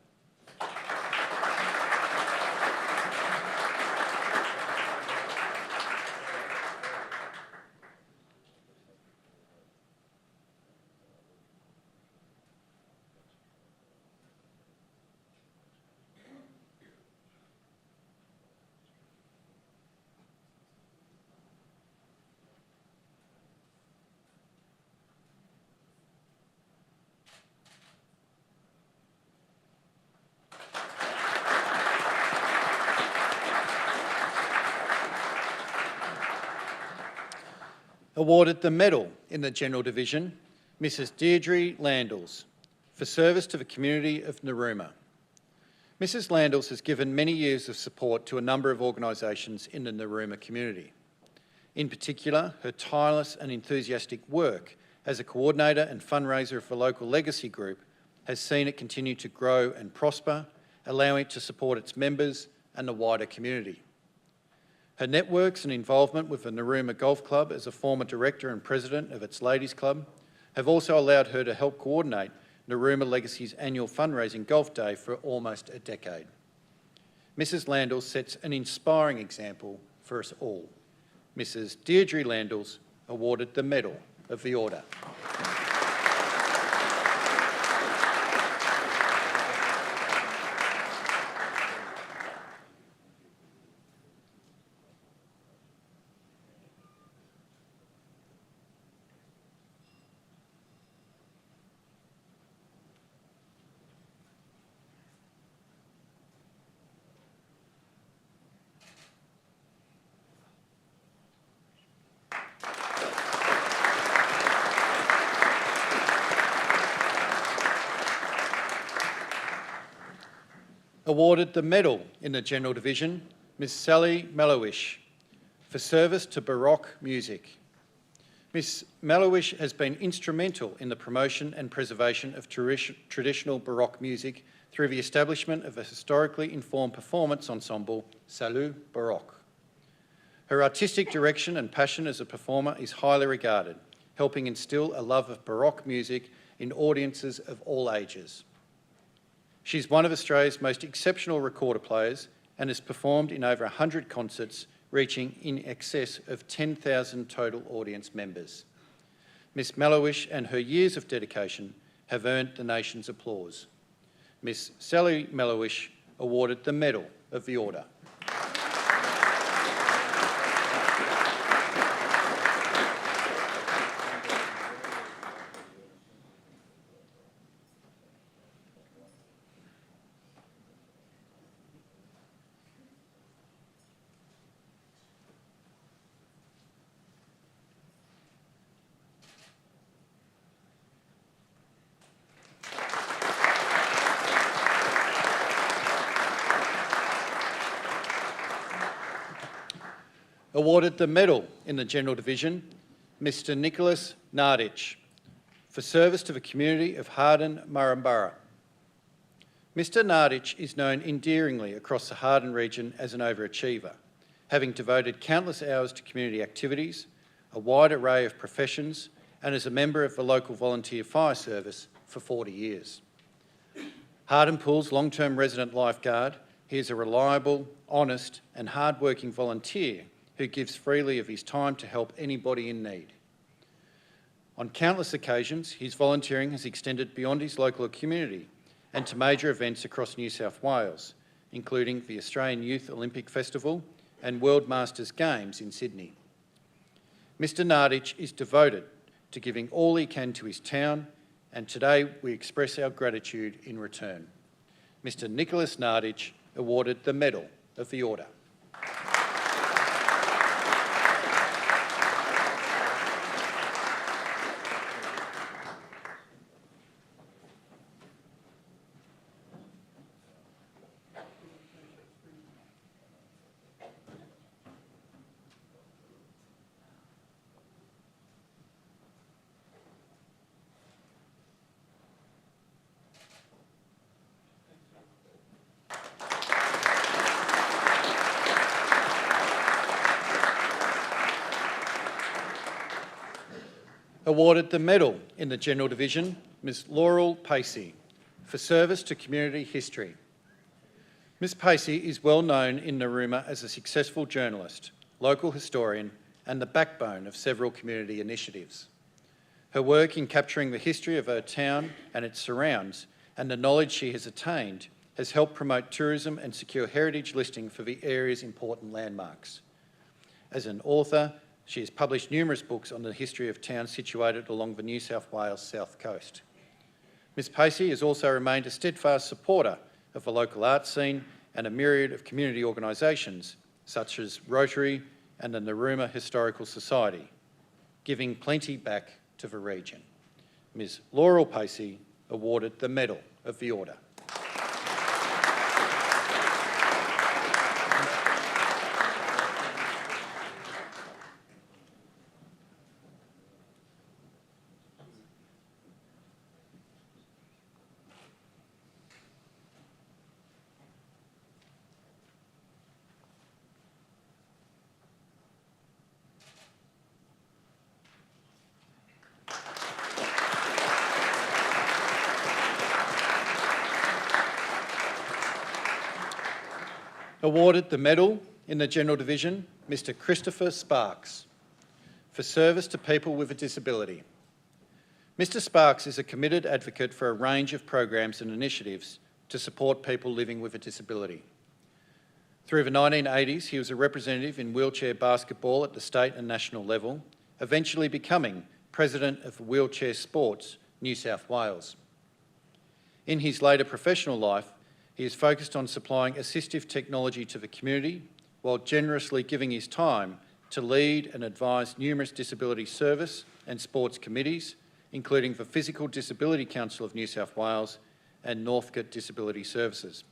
A: Awarded the Medal in the General Division, Mrs Deirdre Landals, for service to the community of Narooma. Mrs Landals has given many years of support to a number of organisations in the Narooma community. In particular, her tireless and enthusiastic work as a coordinator and fundraiser of the local legacy group has seen it continue to grow and prosper, allowing it to support its members and the wider community. Her networks and involvement with the Narooma Golf Club as a former director and president of its ladies club have also allowed her to help coordinate Narooma Legacy's annual fundraising golf day for almost a decade. Mrs Landals sets an inspiring example for us all. Mrs Deirdre Landals awarded the Medal of the Order. Awarded the Medal in the General Division, Ms Sally Mallowish, for service to Baroque music. Ms Mallowish has been instrumental in the promotion and preservation of traditional Baroque music through the establishment of a historically informed performance ensemble, Salut Baroque. Her artistic direction and passion as a performer is highly regarded, helping instil a love of Baroque music in audiences of all ages. She's one of Australia's most exceptional recorder players and has performed in over 100 concerts, reaching in excess of 10,000 total audience members. Miss Mellowish and her years of dedication have earned the nation's applause. Miss Sally Mellowish awarded the Medal of the Order. Awarded the medal in the General Division, Mr Nicholas Nardich, for service to the community of Harden Murrumburra. Mr Nardich is known endearingly across the Harden region as an overachiever, having devoted countless hours to community activities, a wide array of professions, and as a member of the local volunteer fire service for 40 years. Hardenpool's long-term resident lifeguard, he is a reliable, honest and hard-working volunteer who gives freely of his time to help anybody in need. On countless occasions, his volunteering has extended beyond his local community and to major events across New South Wales, including the Australian Youth Olympic Festival and World Masters Games in Sydney. Mr Nardich is devoted to giving all he can to his town, and today we express our gratitude in return. Mr Nicholas Nardich awarded the Medal of the Order. Awarded the medal in the General Division, Ms Laurel Pacey, for service to community history. Ms Pacey is well known in Narooma as a successful journalist, local historian and the backbone of several community initiatives. Her work in capturing the history of her town and its surrounds and the knowledge she has attained has helped promote tourism and secure heritage listing for the area's important landmarks. As an author, she has published numerous books on the history of towns situated along the New South Wales south coast. Ms Pacey has also remained a steadfast supporter of the local art scene and a myriad of community organisations such as Rotary and the Narooma Historical Society, giving plenty back to the region. Ms Laurel Pacey awarded the Medal of the Order. Awarded the medal in the General Division, Mr Christopher Sparks, for service to people with a disability. Mr Sparks is a committed advocate for a range of programs and initiatives to support people living with a disability. Through the 1980s, he was a representative in wheelchair basketball at the state and national level, eventually becoming President of Wheelchair Sports New South Wales. In his later professional life, he is focused on supplying assistive technology to the community while generously giving his time to lead and advise numerous disability service and sports committees, including the Physical Disability Council of New South Wales and Northcote Disability Services.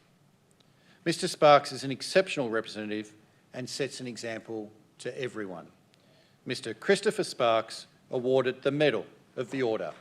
A: Mr Sparks is an exceptional representative and sets an example to everyone. Mr Christopher Sparks awarded the Medal of the Order.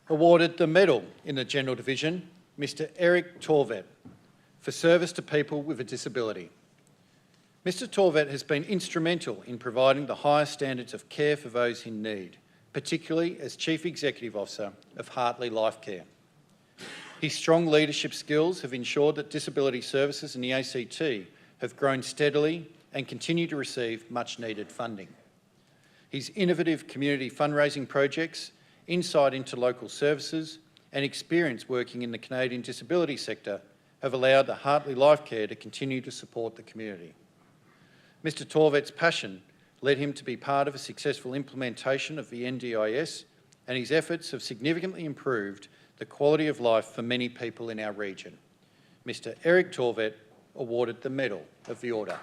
A: Awarded the medal in the General Division, Mr Eric Torvet, for service to people with a disability. Mr Torvet has been instrumental in providing the highest standards of care for those in need, particularly as Chief Executive Officer of Hartley Life Care. His strong leadership skills have ensured that disability services in the ACT have grown steadily and continue to receive much needed funding. His innovative community fundraising projects, insight into local services and experience working in the Canadian disability sector have allowed the Hartley Life Care to continue to support the community. Mr Torvet's passion led him to be part of a successful implementation of the NDIS, and his efforts have significantly improved the quality of life for many people in our region. Mr Eric Torvet awarded the Medal of the Order.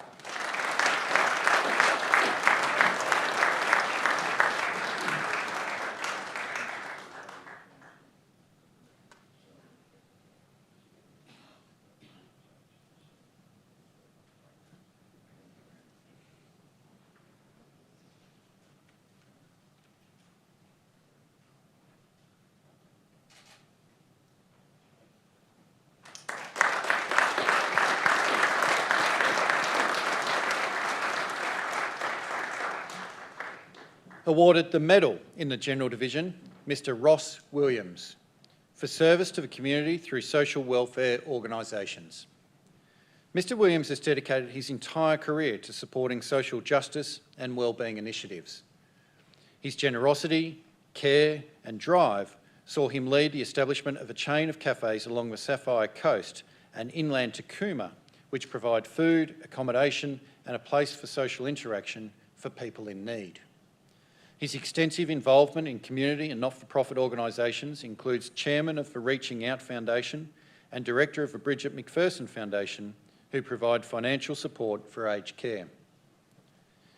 A: Awarded the medal in the General Division, Mr Ross Williams, for service to the community through social welfare organisations. Mr Williams has dedicated his entire career to supporting social justice and wellbeing initiatives. His generosity, care and drive saw him lead the establishment of a chain of cafes along the Sapphire Coast and inland to Cooma, which provide food, accommodation and a place for social interaction for people in need. His extensive involvement in community and not-for-profit organisations includes Chairman of the Reaching Out Foundation and Director of the Bridget McPherson Foundation, who provide financial support for aged care.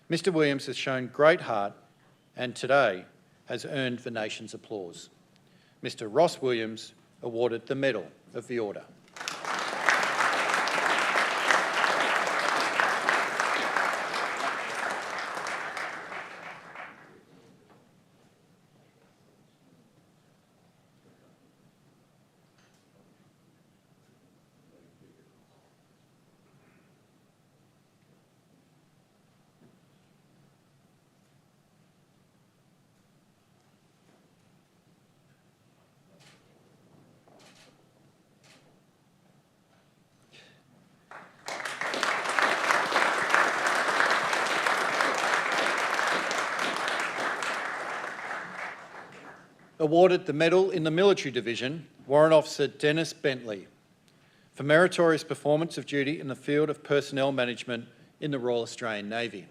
A: Mr Williams has shown great heart and today has earned the nation's applause. Mr Ross Williams awarded the Medal of the Order. Awarded the medal in the Military Division, Warrant Officer Dennis Bentley, for meritorious performance of duty in the field of personnel management in the Royal Australian Navy.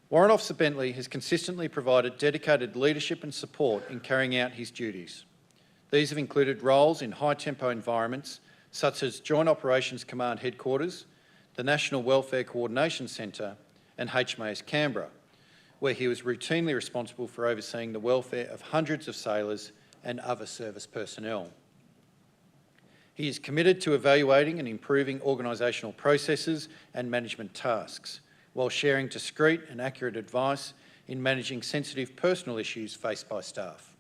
A: Warrant Officer Bentley has consistently provided dedicated leadership and support in carrying out his duties. These have included roles in high-tempo environments such as Joint Operations Command Headquarters, the National Welfare Coordination Centre and HMAS Canberra, where he was routinely responsible for overseeing the welfare of hundreds of sailors and other service personnel. He is committed to evaluating and improving organisational processes and management tasks, while sharing discreet and accurate advice in managing sensitive personal issues faced by staff.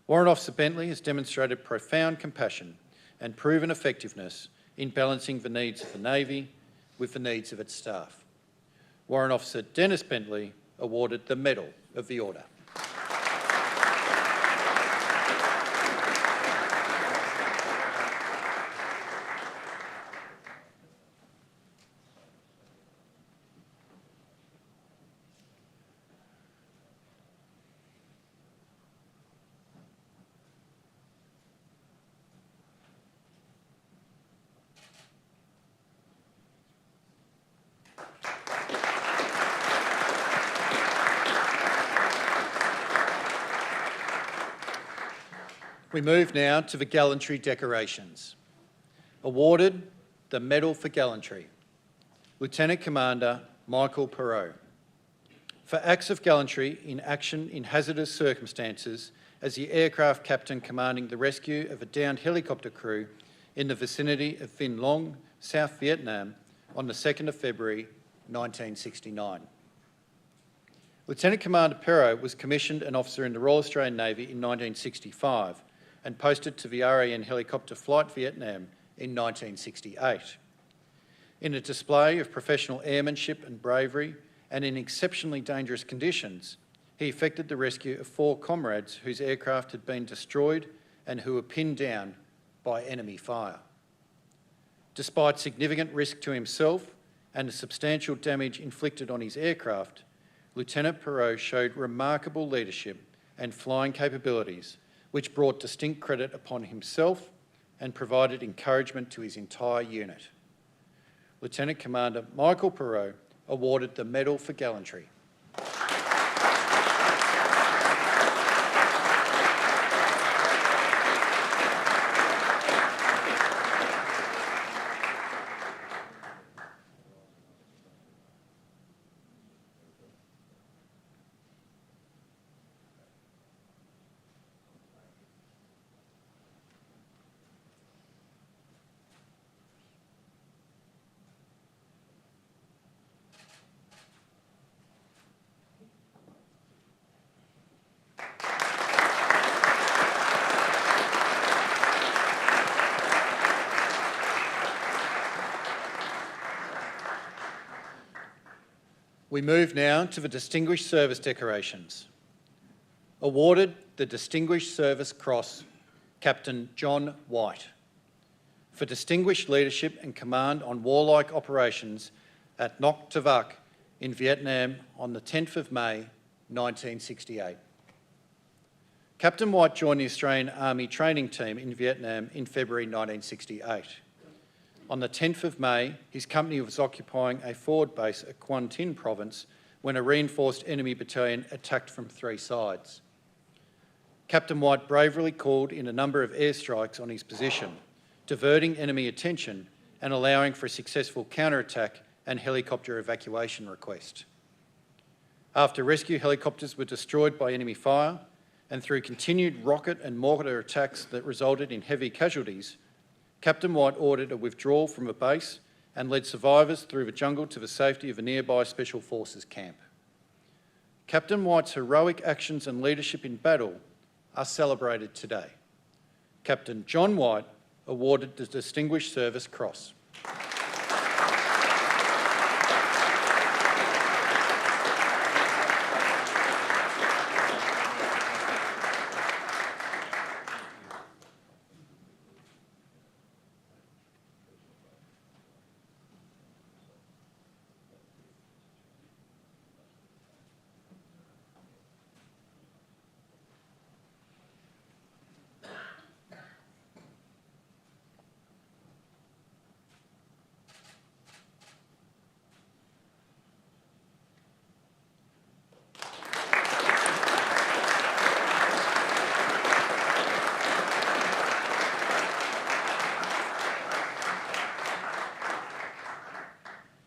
A: Warrant Officer Bentley has demonstrated profound compassion and proven effectiveness in balancing the needs of the Navy with the needs of its staff. Warrant Officer Dennis Bentley awarded the Medal of the Order. We move now to the Gallantry decorations. Awarded the Medal for Gallantry, Lieutenant Commander Michael Perot, for acts of gallantry in action in hazardous circumstances as the aircraft captain commanding the rescue of a downed helicopter crew in the vicinity of Vinh Long, South Vietnam on the 2nd of February 1969. Lieutenant Commander Perrot was commissioned an officer in the Royal Australian Navy in 1965 and posted to the RAN Helicopter Flight Vietnam in 1968. In a display of professional airmanship and bravery and in exceptionally dangerous conditions, he effected the rescue of 4 comrades whose aircraft had been destroyed and who were pinned down by enemy fire. Despite significant risk to himself and the substantial damage inflicted on his aircraft, Lieutenant Perrot showed remarkable leadership and flying capabilities, which brought distinct credit upon himself and provided encouragement to his entire unit. Lieutenant Commander Michael Perrot awarded the Medal for Gallantry. We move now to the Distinguished Service Decorations. Awarded the Distinguished Service Cross, Captain John White, for distinguished leadership and command on warlike operations at Ngoc Tavak in Vietnam on the 10th of May 1968. Captain White joined the Australian Army training team in Vietnam in February 1968. On the 10th of May, his company was occupying a forward base at Quan Tin province when a reinforced enemy battalion attacked from 3 sides. Captain White bravely called in a number of airstrikes on his position, diverting enemy attention and allowing for a successful counterattack and helicopter evacuation request. After rescue helicopters were destroyed by enemy fire and through continued rocket and mortar attacks that resulted in heavy casualties, Captain White ordered a withdrawal from a base and led survivors through the jungle to the safety of a nearby Special Forces camp. Captain White's heroic actions and leadership in battle are celebrated today. Captain John White awarded the Distinguished Service Cross.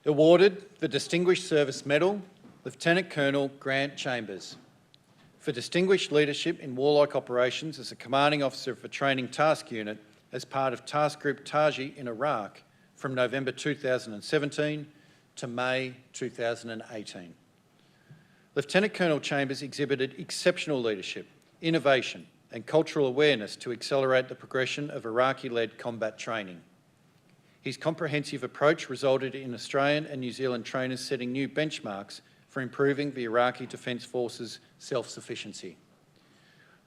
A: Awarded the Distinguished Service Medal, Lieutenant Colonel Grant Chambers, for distinguished leadership in warlike operations as a commanding officer of a training task unit as part of Task Group Taji in Iraq from November 2017 to May 2018. Lieutenant Colonel Chambers exhibited exceptional leadership, innovation and cultural awareness to accelerate the progression of Iraqi-led combat training. His comprehensive approach resulted in Australian and New Zealand trainers setting new benchmarks for improving the Iraqi Defence Force's self-sufficiency.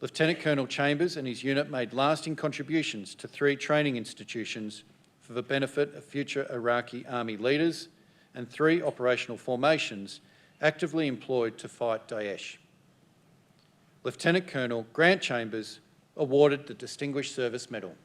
A: Lieutenant Colonel Chambers and his unit made lasting contributions to 3 training institutions for the benefit of future Iraqi Army leaders and 3 operational formations actively employed to fight Daesh. Lieutenant Colonel Grant Chambers awarded the Distinguished Service Medal.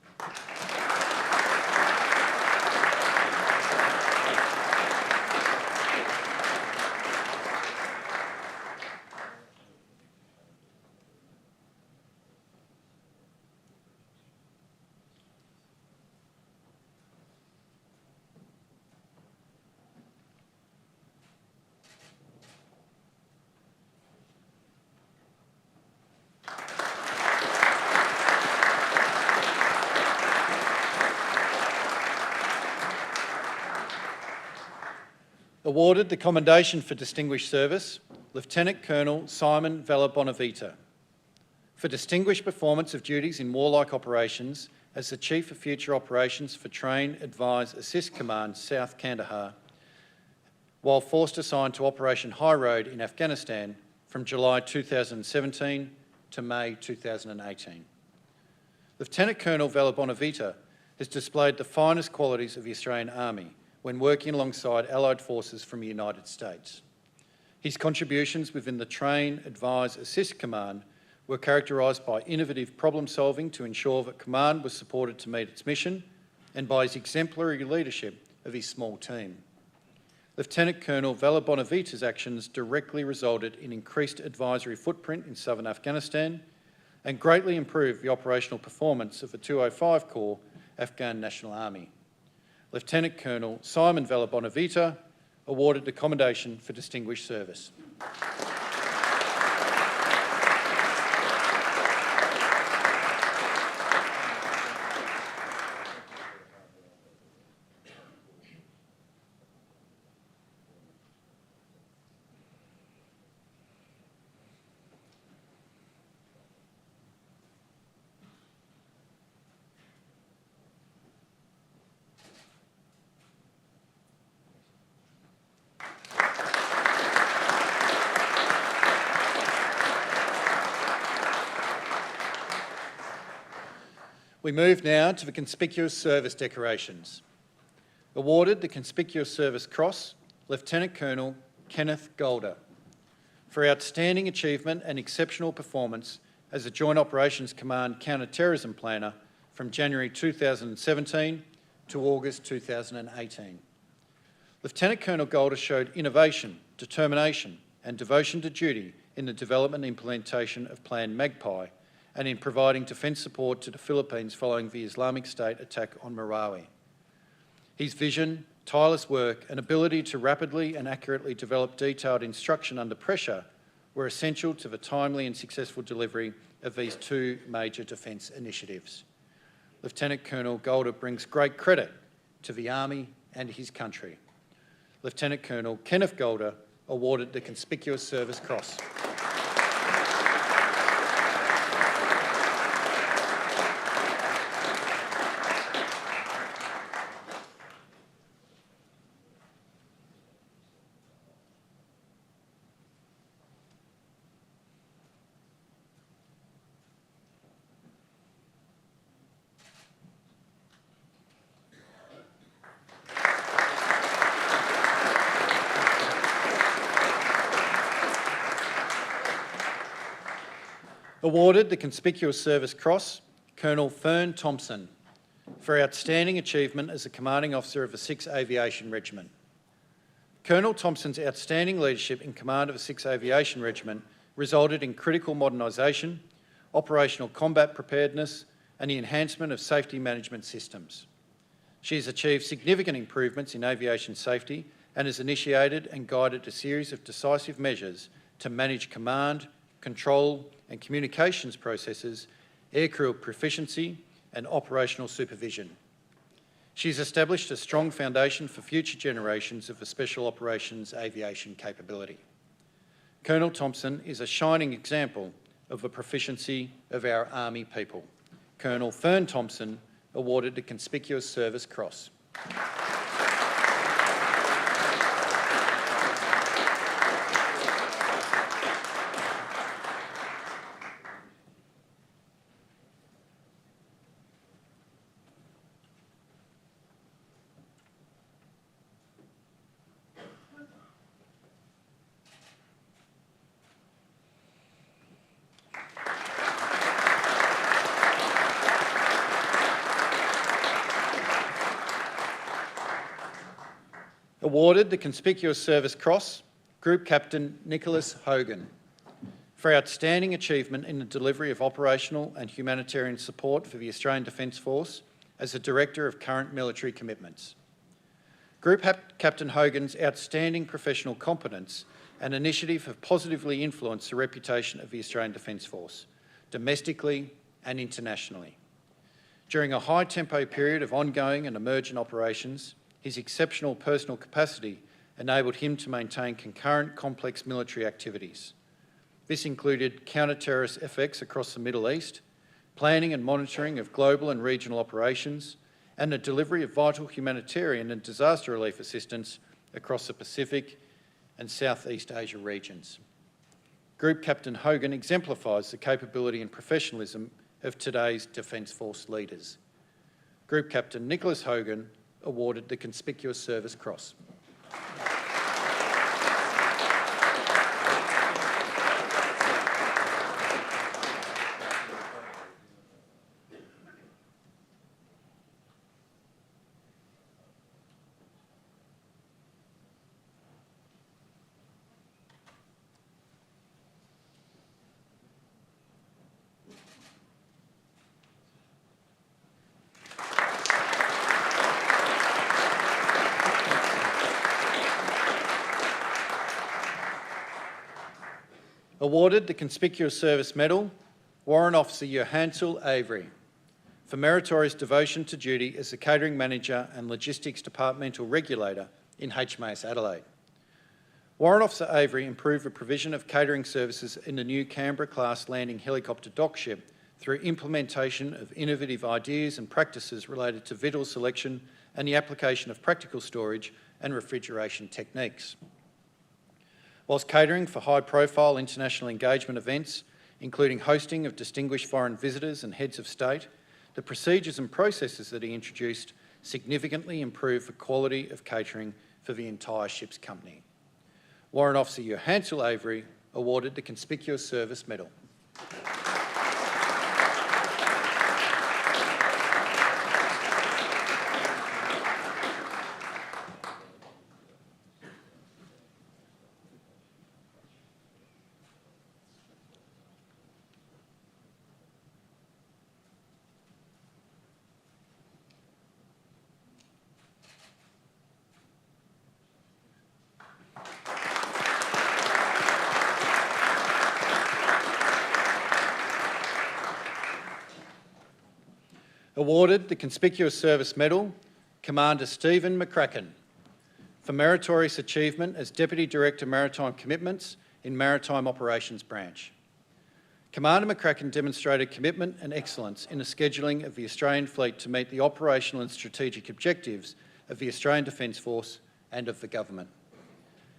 A: Awarded the Commendation for Distinguished Service, Lieutenant Colonel Simon Bonavita, for distinguished performance of duties in warlike operations as the Chief of Future Operations for Train, Advise, Assist Command, South Kandahar, while forced assigned to Operation High Road in Afghanistan from July 2017 to May 2018. Lieutenant Colonel Bonavita has displayed the finest qualities of the Australian Army when working alongside allied forces from the United States. His contributions within the Train, Advise, Assist Command were characterised by innovative problem solving to ensure that command was supported to meet its mission, and by his exemplary leadership of his small team. Lieutenant Colonel Bonavita's actions directly resulted in increased advisory footprint in southern Afghanistan and greatly improved the operational performance of the 205 Corps Afghan National Army. Lieutenant Colonel Simon Bonavita awarded the Commendation for Distinguished Service. We move now to the Conspicuous Service Decorations. Awarded the Conspicuous Service Cross, Lieutenant Colonel Kenneth Golder, for outstanding achievement and exceptional performance as a Joint Operations Command counter-terrorism planner from January 2017 to August 2018. Lieutenant Colonel Golder showed innovation, determination and devotion to duty in the development and implementation of Plan Magpie and in providing defence support to the Philippines following the Islamic State attack on Marawi. His vision, tireless work and ability to rapidly and accurately develop detailed instruction under pressure were essential to the timely and successful delivery of these two major defence initiatives. Lieutenant Colonel Golder brings great credit to the Army and his country. Lieutenant Colonel Kenneth Golder awarded the Conspicuous Service Cross. Awarded the Conspicuous Service Cross, Colonel Fern Thompson, for outstanding achievement as a Commanding Officer of the 6th Aviation Regiment. Colonel Thompson's outstanding leadership in command of the 6th Aviation Regiment resulted in critical modernisation, operational combat preparedness and the enhancement of safety management systems. She has achieved significant improvements in aviation safety and has initiated and guided a series of decisive measures to manage command, control and communications processes, aircrew proficiency and operational supervision. She's established a strong foundation for future generations of the Special Operations aviation capability. Colonel Thompson is a shining example of the proficiency of our Army people. Colonel Fern Thompson awarded the Conspicuous Service Cross. Awarded the Conspicuous Service Cross, Group Captain Nicholas Hogan, for outstanding achievement in the delivery of operational and humanitarian support for the Australian Defence Force as a Director of current military commitments. Group Captain Hogan's outstanding professional competence and initiative have positively influenced the reputation of the Australian Defence Force, domestically and internationally. During a high-tempo period of ongoing and emergent operations, his exceptional personal capacity enabled him to maintain concurrent complex military activities. This included counter-terrorist effects across the Middle East, planning and monitoring of global and regional operations, and the delivery of vital humanitarian and disaster relief assistance across the Pacific and Southeast Asia regions. Group Captain Hogan exemplifies the capability and professionalism of today's Defence Force leaders. Group Captain Nicholas Hogan awarded the Conspicuous Service Cross. Awarded the Conspicuous Service Medal, Warrant Officer Johansel Avery, for meritorious devotion to duty as the Catering Manager and Logistics Departmental Regulator in HMAS Adelaide. Warrant Officer Avery improved the provision of catering services in the new Canberra-class landing helicopter dock ship through implementation of innovative ideas and practices related to victual selection and the application of practical storage and refrigeration techniques. Whilst catering for high-profile international engagement events, including hosting of distinguished foreign visitors and heads of state, the procedures and processes that he introduced significantly improved the quality of catering for the entire ship's company. Warrant Officer Johansel Avery awarded the Conspicuous Service Medal. Awarded the Conspicuous Service Medal, Commander Stephen McCracken, for meritorious achievement as Deputy Director Maritime Commitments in Maritime Operations Branch. Commander McCracken demonstrated commitment and excellence in the scheduling of the Australian fleet to meet the operational and strategic objectives of the Australian Defence Force and of the Government.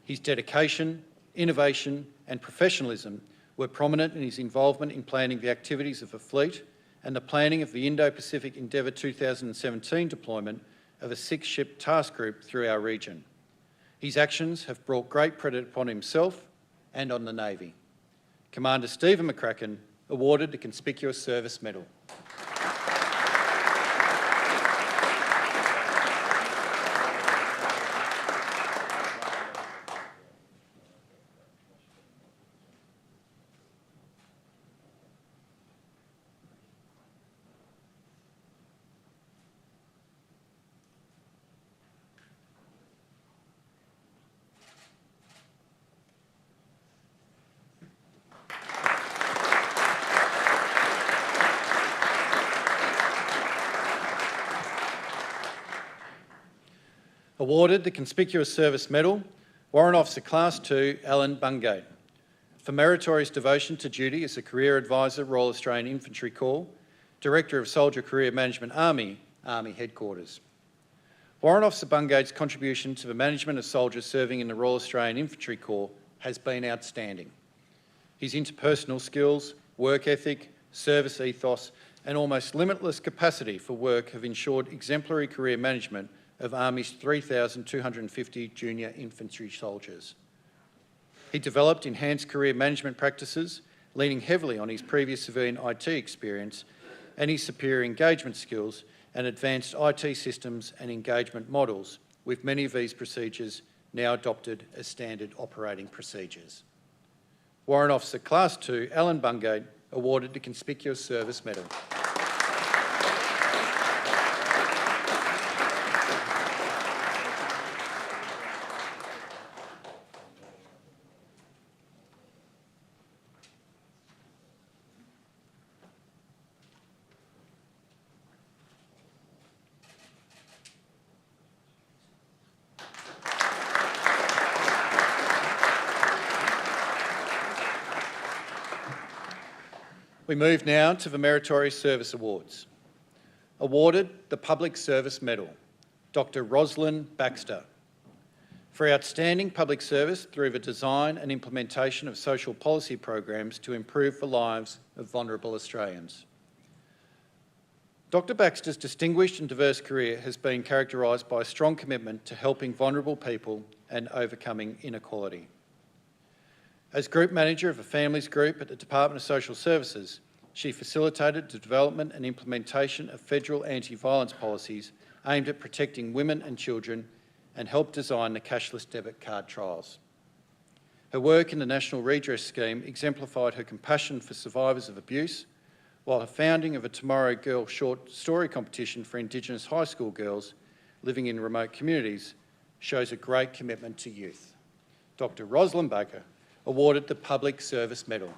A: His dedication, innovation and professionalism were prominent in his involvement in planning the activities of the fleet and the planning of the Indo-Pacific Endeavour 2017 deployment of a 6-ship task group through our region. His actions have brought great credit upon himself and on the Navy. Commander Stephen McCracken awarded the Conspicuous Service Medal. Awarded the Conspicuous Service Medal, Warrant Officer Class 2, Alan Bungate, for meritorious devotion to duty as a Career Advisor, Royal Australian Infantry Corps, Director of Soldier Career Management Army, Army Headquarters. Warrant Officer Bungate's contribution to the management of soldiers serving in the Royal Australian Infantry Corps has been outstanding. His interpersonal skills, work ethic, service ethos and almost limitless capacity for work have ensured exemplary career management of Army's 3,250 junior infantry soldiers. He developed enhanced career management practices, leaning heavily on his previous civilian IT experience and his superior engagement skills and advanced IT systems and engagement models, with many of these procedures now adopted as standard operating procedures. Warrant Officer Class 2, Alan Bungate, awarded the Conspicuous Service Medal. We move now to the Meritorious Service Awards. Awarded the Public Service Medal, Dr. Rosalind Baxter, for outstanding public service through the design and implementation of social policy programs to improve the lives of vulnerable Australians. Dr. Baxter's distinguished and diverse career has been characterised by a strong commitment to helping vulnerable people and overcoming inequality. As Group Manager of the Families Group at the Department of Social Services, she facilitated the development and implementation of federal anti-violence policies aimed at protecting women and children and helped design the cashless debit card trials. Her work in the National Redress Scheme exemplified her compassion for survivors of abuse, while her founding of a Tomorrow Girl short story competition for Indigenous high school girls living in remote communities shows a great commitment to youth. Dr. Rosalind Baxter, awarded the Public Service Medal.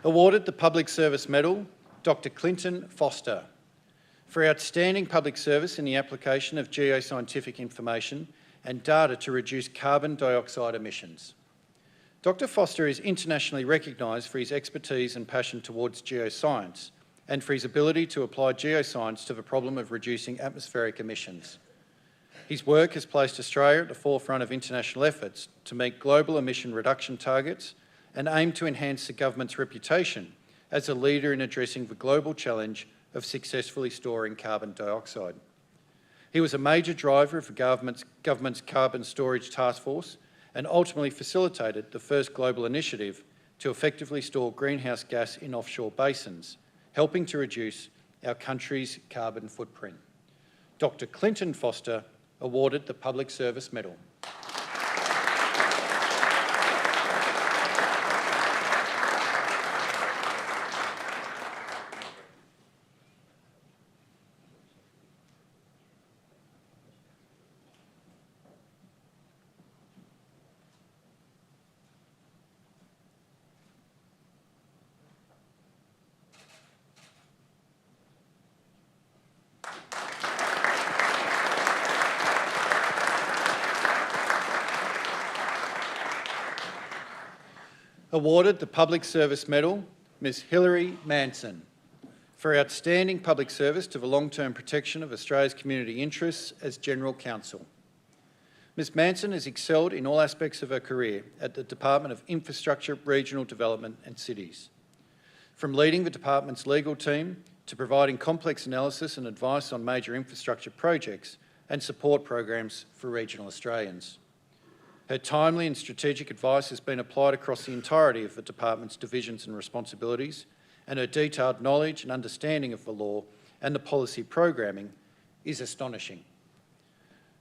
A: Awarded the Public Service Medal, Dr. Clinton Foster, for outstanding public service in the application of geoscientific information and data to reduce carbon dioxide emissions. Dr. Foster is internationally recognised for his expertise and passion towards geoscience and for his ability to apply geoscience to the problem of reducing atmospheric emissions. His work has placed Australia at the forefront of international efforts to meet global emission reduction targets and aim to enhance the government's reputation as a leader in addressing the global challenge of successfully storing carbon dioxide. He was a major driver of the government's Carbon Storage Task Force and ultimately facilitated the first global initiative to effectively store greenhouse gas in offshore basins, helping to reduce our country's carbon footprint. Dr. Clinton Foster, awarded the Public Service Medal. Awarded the Public Service Medal, Ms Hilary Manson, for outstanding public service to the long-term protection of Australia's community interests as General Counsel. Ms Manson has excelled in all aspects of her career at the Department of Infrastructure, Regional Development and Cities. From leading the department's legal team to providing complex analysis and advice on major infrastructure projects and support programs for regional Australians. Her timely and strategic advice has been applied across the entirety of the department's divisions and responsibilities, and her detailed knowledge and understanding of the law and the policy programming is astonishing.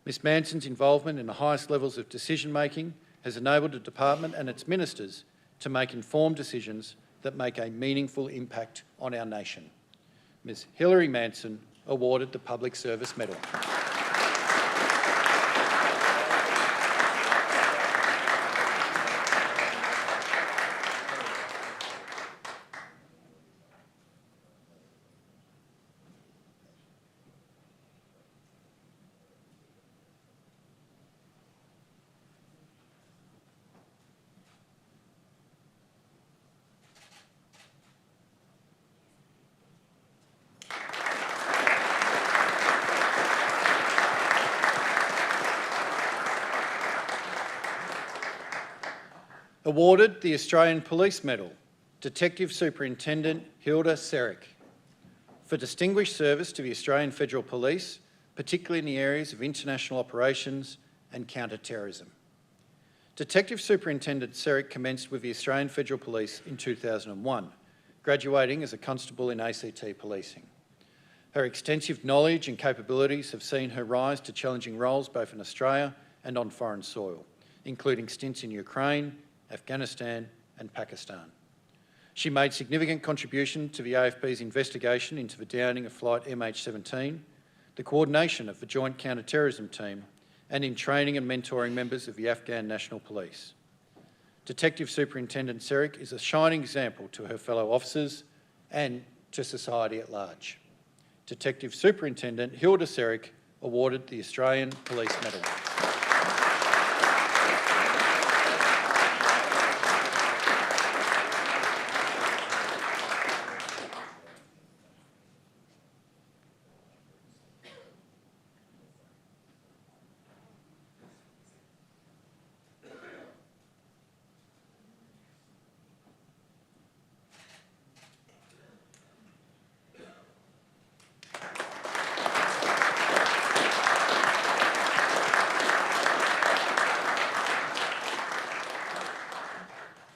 A: Ms Manson's involvement in the highest levels of decision-making has enabled the department and its ministers to make informed decisions that make a meaningful impact on our nation. Ms Hilary Manson, awarded the Public Service Medal. Awarded the Australian Police Medal, Detective Superintendent Hilda Serick, for distinguished service to the Australian Federal Police, particularly in the areas of international operations and counter-terrorism. Detective Superintendent Serick commenced with the Australian Federal Police in 2001, graduating as a constable in ACT policing. Her extensive knowledge and capabilities have seen her rise to challenging roles both in Australia and on foreign soil, including stints in Ukraine, Afghanistan and Pakistan. She made significant contribution to the AFP's investigation into the downing of flight MH17, the coordination of the Joint Counter-Terrorism Team, and in training and mentoring members of the Afghan National Police. Detective Superintendent Seric is a shining example to her fellow officers and to society at large. Detective Superintendent Hilda Seric awarded the Australian Police Medal.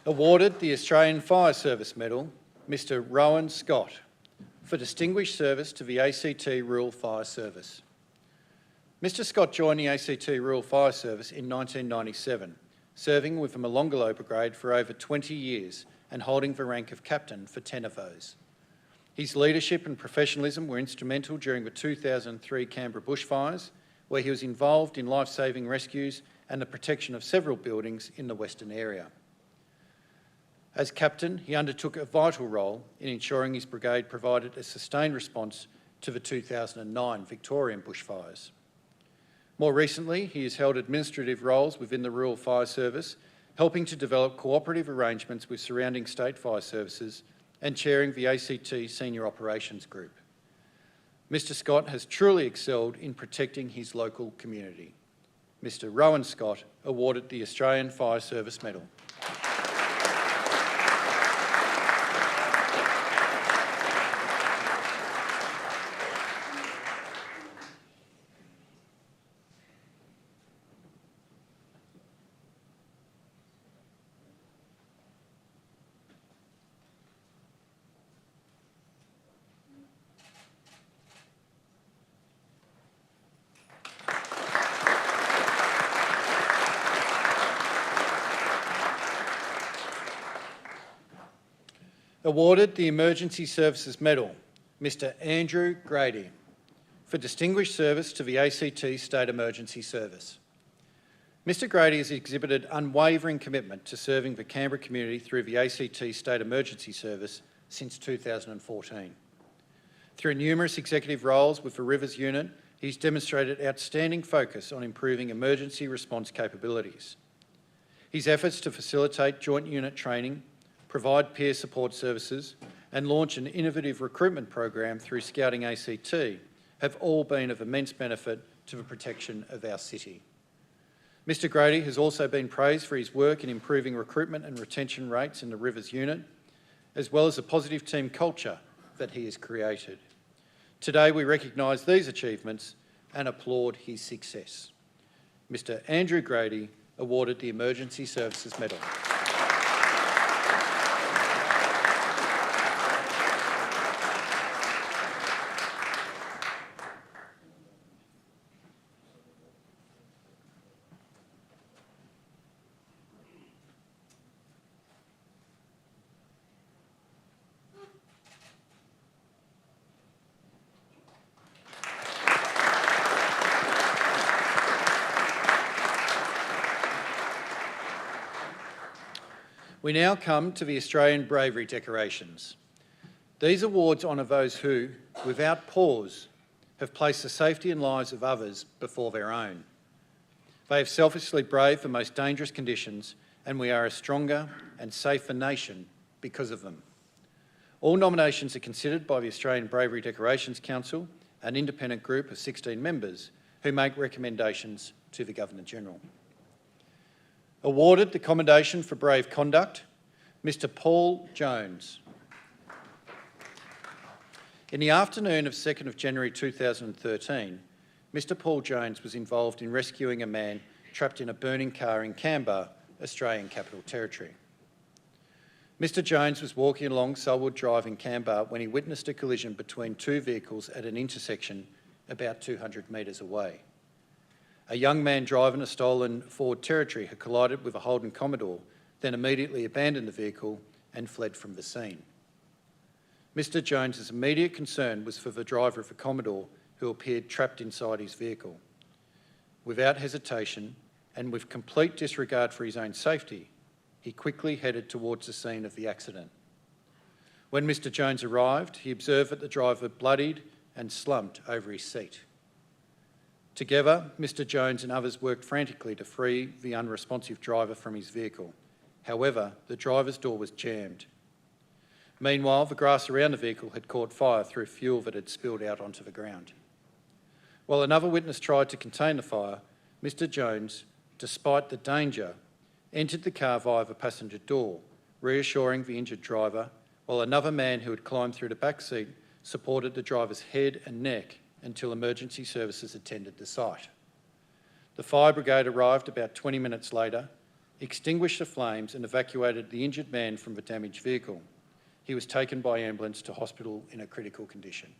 A: Awarded the Australian Fire Service Medal, Mr Rowan Scott, for distinguished service to the ACT Rural Fire Service. Mr Scott joined the ACT Rural Fire Service in 1997, serving with the Molonglo Brigade for over 20 years and holding the rank of captain for 10 of those. His leadership and professionalism were instrumental during the 2003 Canberra bushfires, where he was involved in life-saving rescues and the protection of several buildings in the Western area. As captain, he undertook a vital role in ensuring his brigade provided a sustained response to the 2009 Victorian bushfires. More recently, he has held administrative roles within the Rural Fire Service, helping to develop cooperative arrangements with surrounding state fire services and chairing the ACT Senior Operations Group. Mr Scott has truly excelled in protecting his local community. Mr Rowan Scott awarded the Australian Fire Service Medal. Awarded the Emergency Services Medal, Mr Andrew Grady, for distinguished service to the ACT State Emergency Service. Mr Grady has exhibited unwavering commitment to serving the Canberra community through the ACT State Emergency Service since 2014. Through numerous executive roles with the Rivers Unit, he's demonstrated outstanding focus on improving emergency response capabilities. His efforts to facilitate joint unit training, provide peer support services and launch an innovative recruitment program through Scouting ACT have all been of immense benefit to the protection of our city. Mr Grady has also been praised for his work in improving recruitment and retention rates in the Rivers Unit, as well as the positive team culture that he has created. Today we recognise these achievements and applaud his success. Mr Andrew Grady awarded the Emergency Services Medal. We now come to the Australian Bravery Decorations. These awards honour those who, without pause, have placed the safety and lives of others before their own. They have selflessly braved the most dangerous conditions, and we are a stronger and safer nation because of them. All nominations are considered by the Australian Bravery Decorations Council, an independent group of 16 members who make recommendations to the Governor-General. Awarded the Commendation for Brave Conduct, Mr Paul Jones. In the afternoon of 2nd of January 2013, Mr Paul Jones was involved in rescuing a man trapped in a burning car in Canberra, Australian Capital Territory. Mr Jones was walking along Selwood Drive in Canberra when he witnessed a collision between two vehicles at an intersection about 200 metres away. A young man driving a stolen Ford Territory had collided with a Holden Commodore, then immediately abandoned the vehicle and fled from the scene. Mr. Jones's immediate concern was for the driver of the Commodore, who appeared trapped inside his vehicle. Without hesitation and with complete disregard for his own safety, he quickly headed towards the scene of the accident. When Mr. Jones arrived, he observed that the driver bloodied and slumped over his seat. Together, Mr. Jones and others worked frantically to free the unresponsive driver from his vehicle. However, the driver's door was jammed. Meanwhile, the grass around the vehicle had caught fire through fuel that had spilled out onto the ground. While another witness tried to contain the fire, Mr. Jones, despite the danger, entered the car via the passenger door, reassuring the injured driver, while another man who had climbed through the back seat supported the driver's head and neck until emergency services attended the site. The fire brigade arrived about 20 minutes later, extinguished the flames and evacuated the injured man from the damaged vehicle. He was taken by ambulance to hospital in a critical condition.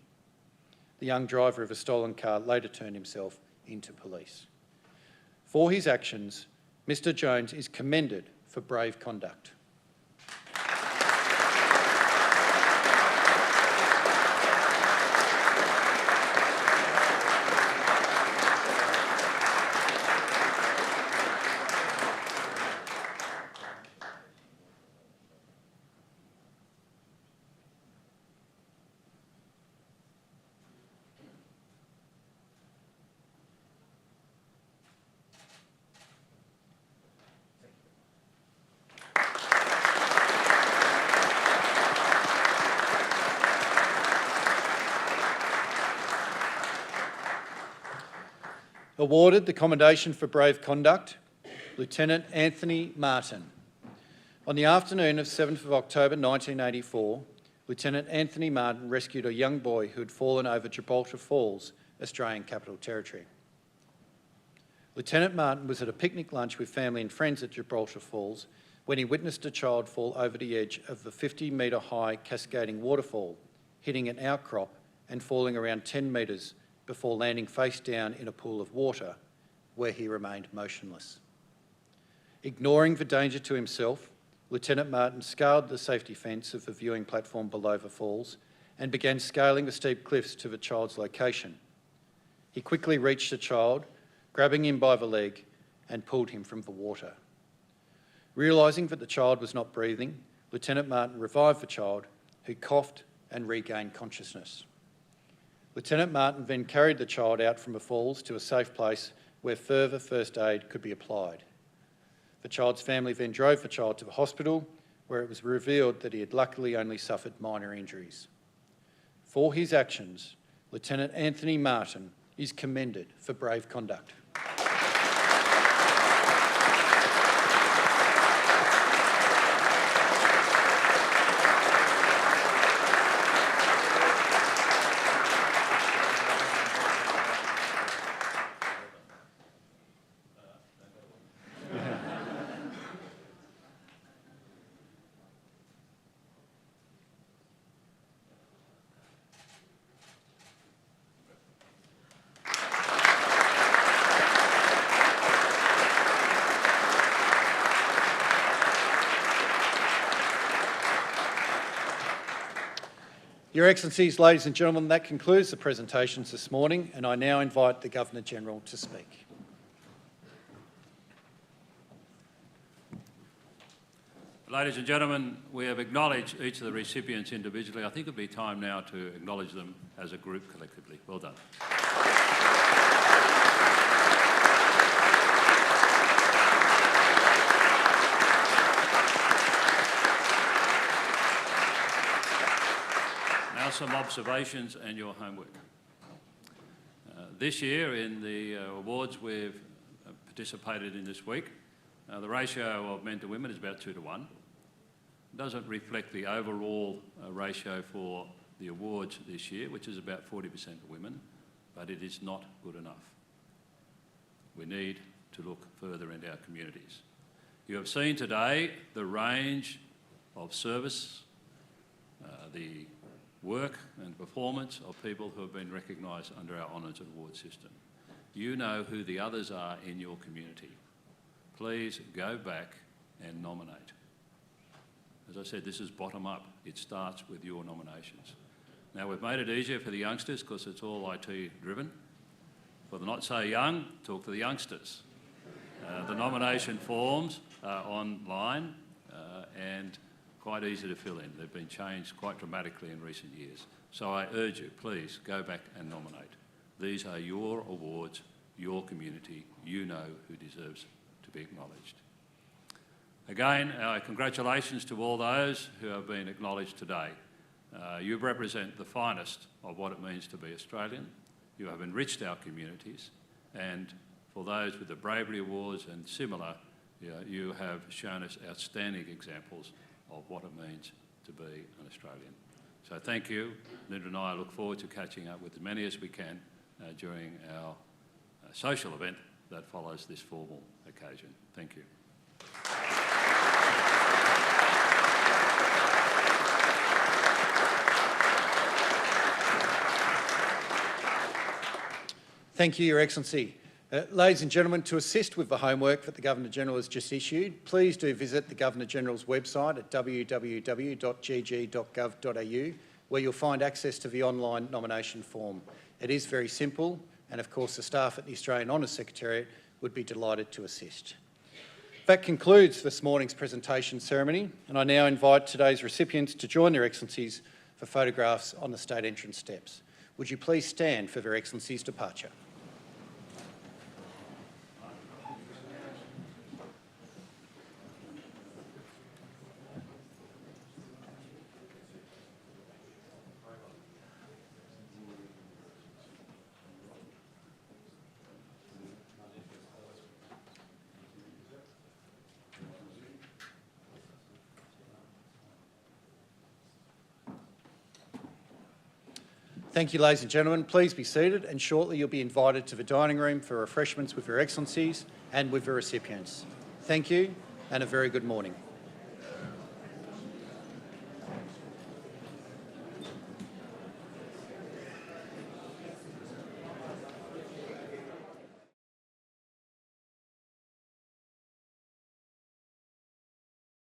A: The young driver of a stolen car later turned himself into police. For his actions, Mr. Jones is commended for brave conduct. Awarded the Commendation for Brave Conduct, Lieutenant Anthony Martin. On the afternoon of 7th of October 1984, Lieutenant Anthony Martin rescued a young boy who had fallen over Gibraltar Falls, Australian Capital Territory. Lieutenant Martin was at a picnic lunch with family and friends at Gibraltar Falls when he witnessed a child fall over the edge of the 50-metre high cascading waterfall, hitting an outcrop and falling around 10 metres before landing face down in a pool of water, where he remained motionless. Ignoring the danger to himself, Lieutenant Martin scaled the safety fence of the viewing platform below the falls and began scaling the steep cliffs to the child's location. He quickly reached the child, grabbing him by the leg, and pulled him from the water. Realising that the child was not breathing, Lieutenant Martin revived the child, who coughed and regained consciousness. Lieutenant Martin then carried the child out from the falls to a safe place where further first aid could be applied. The child's family then drove the child to the hospital, where it was revealed that he had luckily only suffered minor injuries. For his actions, Lieutenant Anthony Martin is commended for brave conduct. Your Excellencies, ladies and gentlemen, that concludes the presentations this morning, and I now invite the Governor-General to speak.
C: Ladies and gentlemen, we have acknowledged each of the recipients individually. I think it would be time now to acknowledge them as a group collectively. Well done. Now some observations and your homework. This year in the awards we've participated in this week, the ratio of men to women is about 2 to 1. It doesn't reflect the overall ratio for the awards this year, which is about 40% of women, but it is not good enough. We need to look further into our communities. You have seen today the range of service, the work and performance of people who have been recognised under our honours and award system. You know who the others are in your community. Please go back and nominate. As I said, this is bottom up. It starts with your nominations. Now, we've made it easier for the youngsters because it's all IT driven. For the not so young, talk to the youngsters. The nomination forms are online and quite easy to fill in. They've been changed quite dramatically in recent years. So I urge you, please go back and nominate. These are your awards, your community. You know who deserves to be acknowledged. Again, congratulations to all those who have been acknowledged today. You represent the finest of what it means to be Australian. You have enriched our communities, and for those with the Bravery Awards and similar, you have shown us outstanding examples of what it means to be an Australian. So thank you. Linda and I look forward to catching up with as many as we can during our social event that follows this formal occasion. Thank you.
A: Thank you, Your Excellency. Ladies and gentlemen, to assist with the homework that the Governor-General has just issued, please do visit the Governor-General's website at www.gg.gov.au, where you'll find access to the online nomination form. It is very simple, and of course the staff at the Australian Honours Secretariat would be delighted to assist. That concludes this morning's presentation ceremony, and I now invite today's recipients to join Their Excellencies for photographs on the state entrance steps. Would you please stand for Their Excellencies' departure? Thank you, ladies and gentlemen. Please be seated, and shortly you'll be invited to the dining room for refreshments with Your Excellencies and with the recipients. Thank you, and a very good morning.